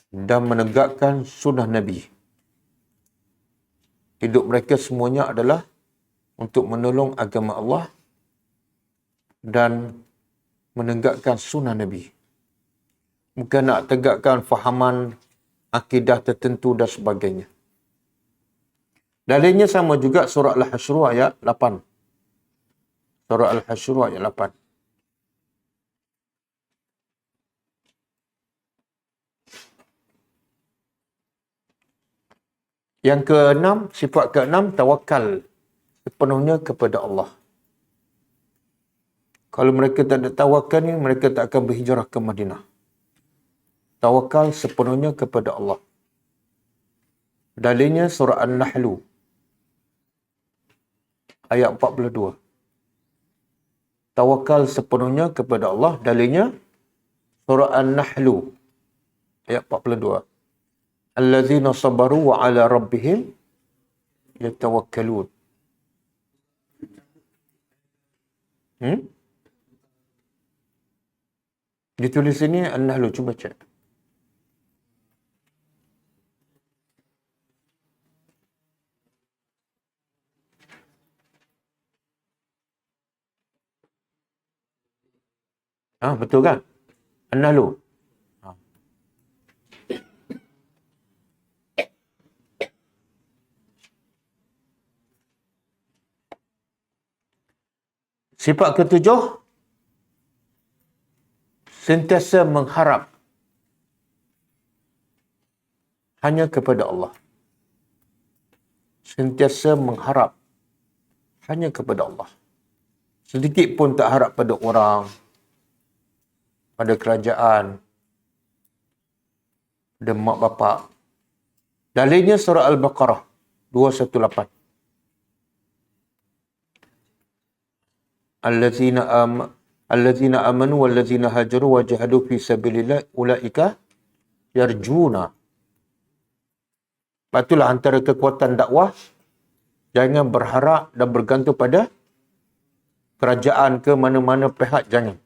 dan menegakkan sunnah Nabi. Hidup mereka semuanya adalah untuk menolong agama Allah dan menegakkan sunnah Nabi. Bukan nak tegakkan fahaman akidah tertentu dan sebagainya. Dalilnya sama juga surah Al-Hasyr ayat 8. Surah Al-Hasyr ayat 8. Yang keenam, sifat keenam, tawakal sepenuhnya kepada Allah. Kalau mereka tak ada tawakal ni, mereka tak akan berhijrah ke Madinah. Tawakal sepenuhnya kepada Allah. Dalilnya surah An-Nahl ayat 42. Tawakal sepenuhnya kepada Allah. Dalilnya surah An-Nahl ayat 42. Allazina sabaru wa ala rabbihim yatawakkalun. Ditulis sini An-Nahl, cuba cek. Betul kan? An-Nahl. Sifat ketujuh, sentiasa mengharap hanya kepada Allah. Sentiasa mengharap hanya kepada Allah. Sedikit pun tak harap pada orang, pada kerajaan, pada mak bapak. Dalilnya surah Al-Baqarah 218. Allazina amanu wallazina hajaru wa jahadu fi sabilillah ulaika yarjuna. Itulah antara kekuatan dakwah, jangan berharap dan bergantung pada kerajaan ke mana-mana pihak, jangan.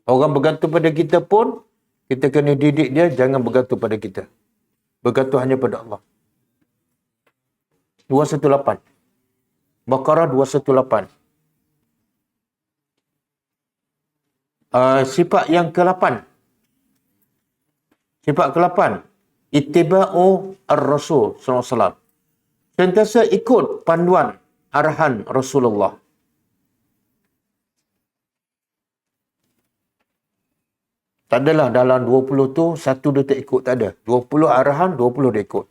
Orang bergantung pada kita pun, kita kena didik dia jangan bergantung pada kita. Bergantung hanya pada Allah. 218. Baqarah 218. Sifat yang ke-8. Sifat ke-8. Ittiba'u ar-Rasul sallallahu alaihi wasallam. Sentiasa ikut panduan arahan Rasulullah. Tak adalah dalam 20 tu, satu dia tak ikut. Tak ada. 20 arahan, 20 dia ikut.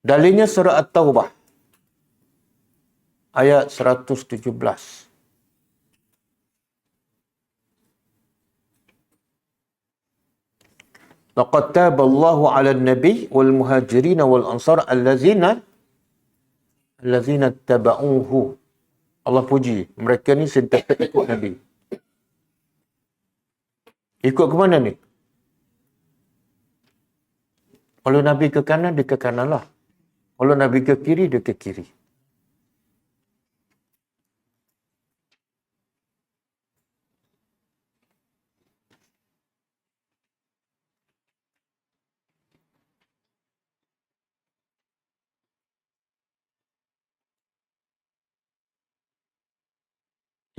Dalilnya surah At-Taubah. Ayat 117. Laqad taballahu 'alan nabiy wal muhajirin wal ansar allazina tabauhu. Allah puji, mereka ni sentiasa ikut Nabi. Ikut ke mana ni? Kalau Nabi ke kanan, dia ke kanan lah. Kalau Nabi ke kiri, dia ke kiri.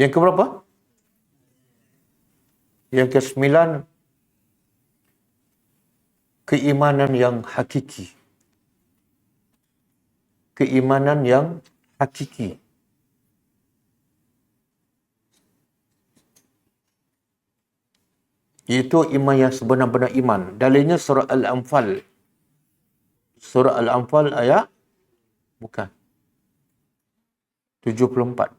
Yang ke berapa? Yang ke-9, keimanan yang hakiki. Keimanan yang hakiki. Iaitu iman yang sebenar-benar iman. Dalilnya surah Al-Anfal. Surah Al-Anfal ayat 74.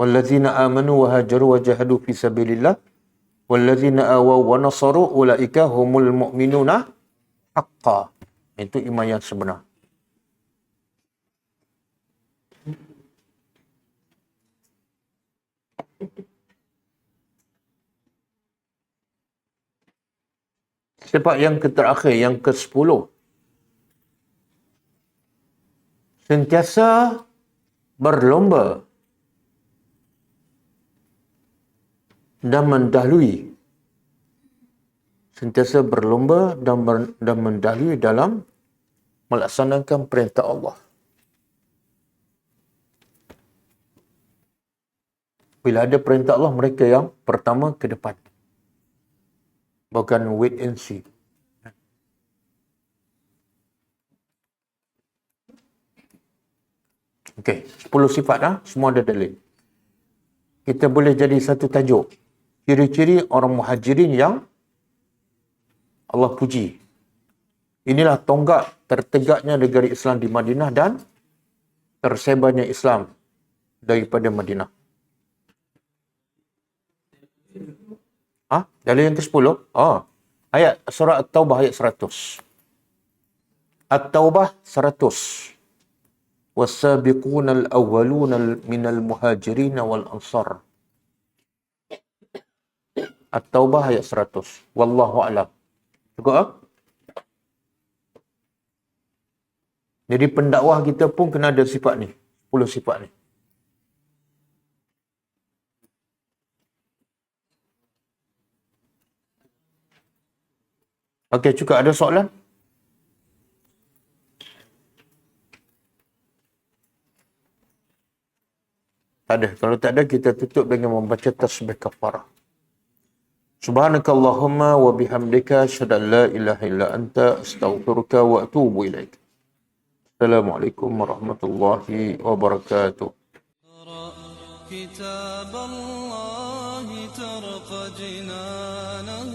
Wallazina amanu wa hajaru wa jahadu fi sabilillah wallazina awaw wa nasaru ulaika humul mu'minuna haqqan. Itu iman yang sebenar. Sifat yang terakhir, yang ke-10. Sentiasa berlomba dan mendahului. Sentiasa berlomba dan mendahului dalam melaksanakan perintah Allah. Bila ada perintah Allah, mereka yang pertama ke depan. Bukan wait and see. Okey, 10 sifat semua ada dalil. Kita boleh jadi satu tajuk. Ciri-ciri orang muhajirin yang Allah puji. Inilah tonggak tertegaknya negara Islam di Madinah dan tersebarnya Islam daripada Madinah. Dalil yang ke-10? Ayat surah At-Taubah ayat 100. At-Taubah 100. Was-sabiquna al-awwaluna minal muhajirin wal ansar. At-Taubah ayat 100. Wallahu a'lam. Cukup? Jadi pendakwah kita pun kena ada sifat ni. 10 sifat ni. Okey, cukup. Ada soalan? Tak ada. Kalau tak ada, kita tutup dengan membaca tasbih kafarah. Subhanakallahumma wa bihamdika asyhadu an la ilaha illa anta astaghfiruka wa atubu ilaik. Assalamualaikum warahmatullahi wabarakatuh. كتاب الله ترق جنانه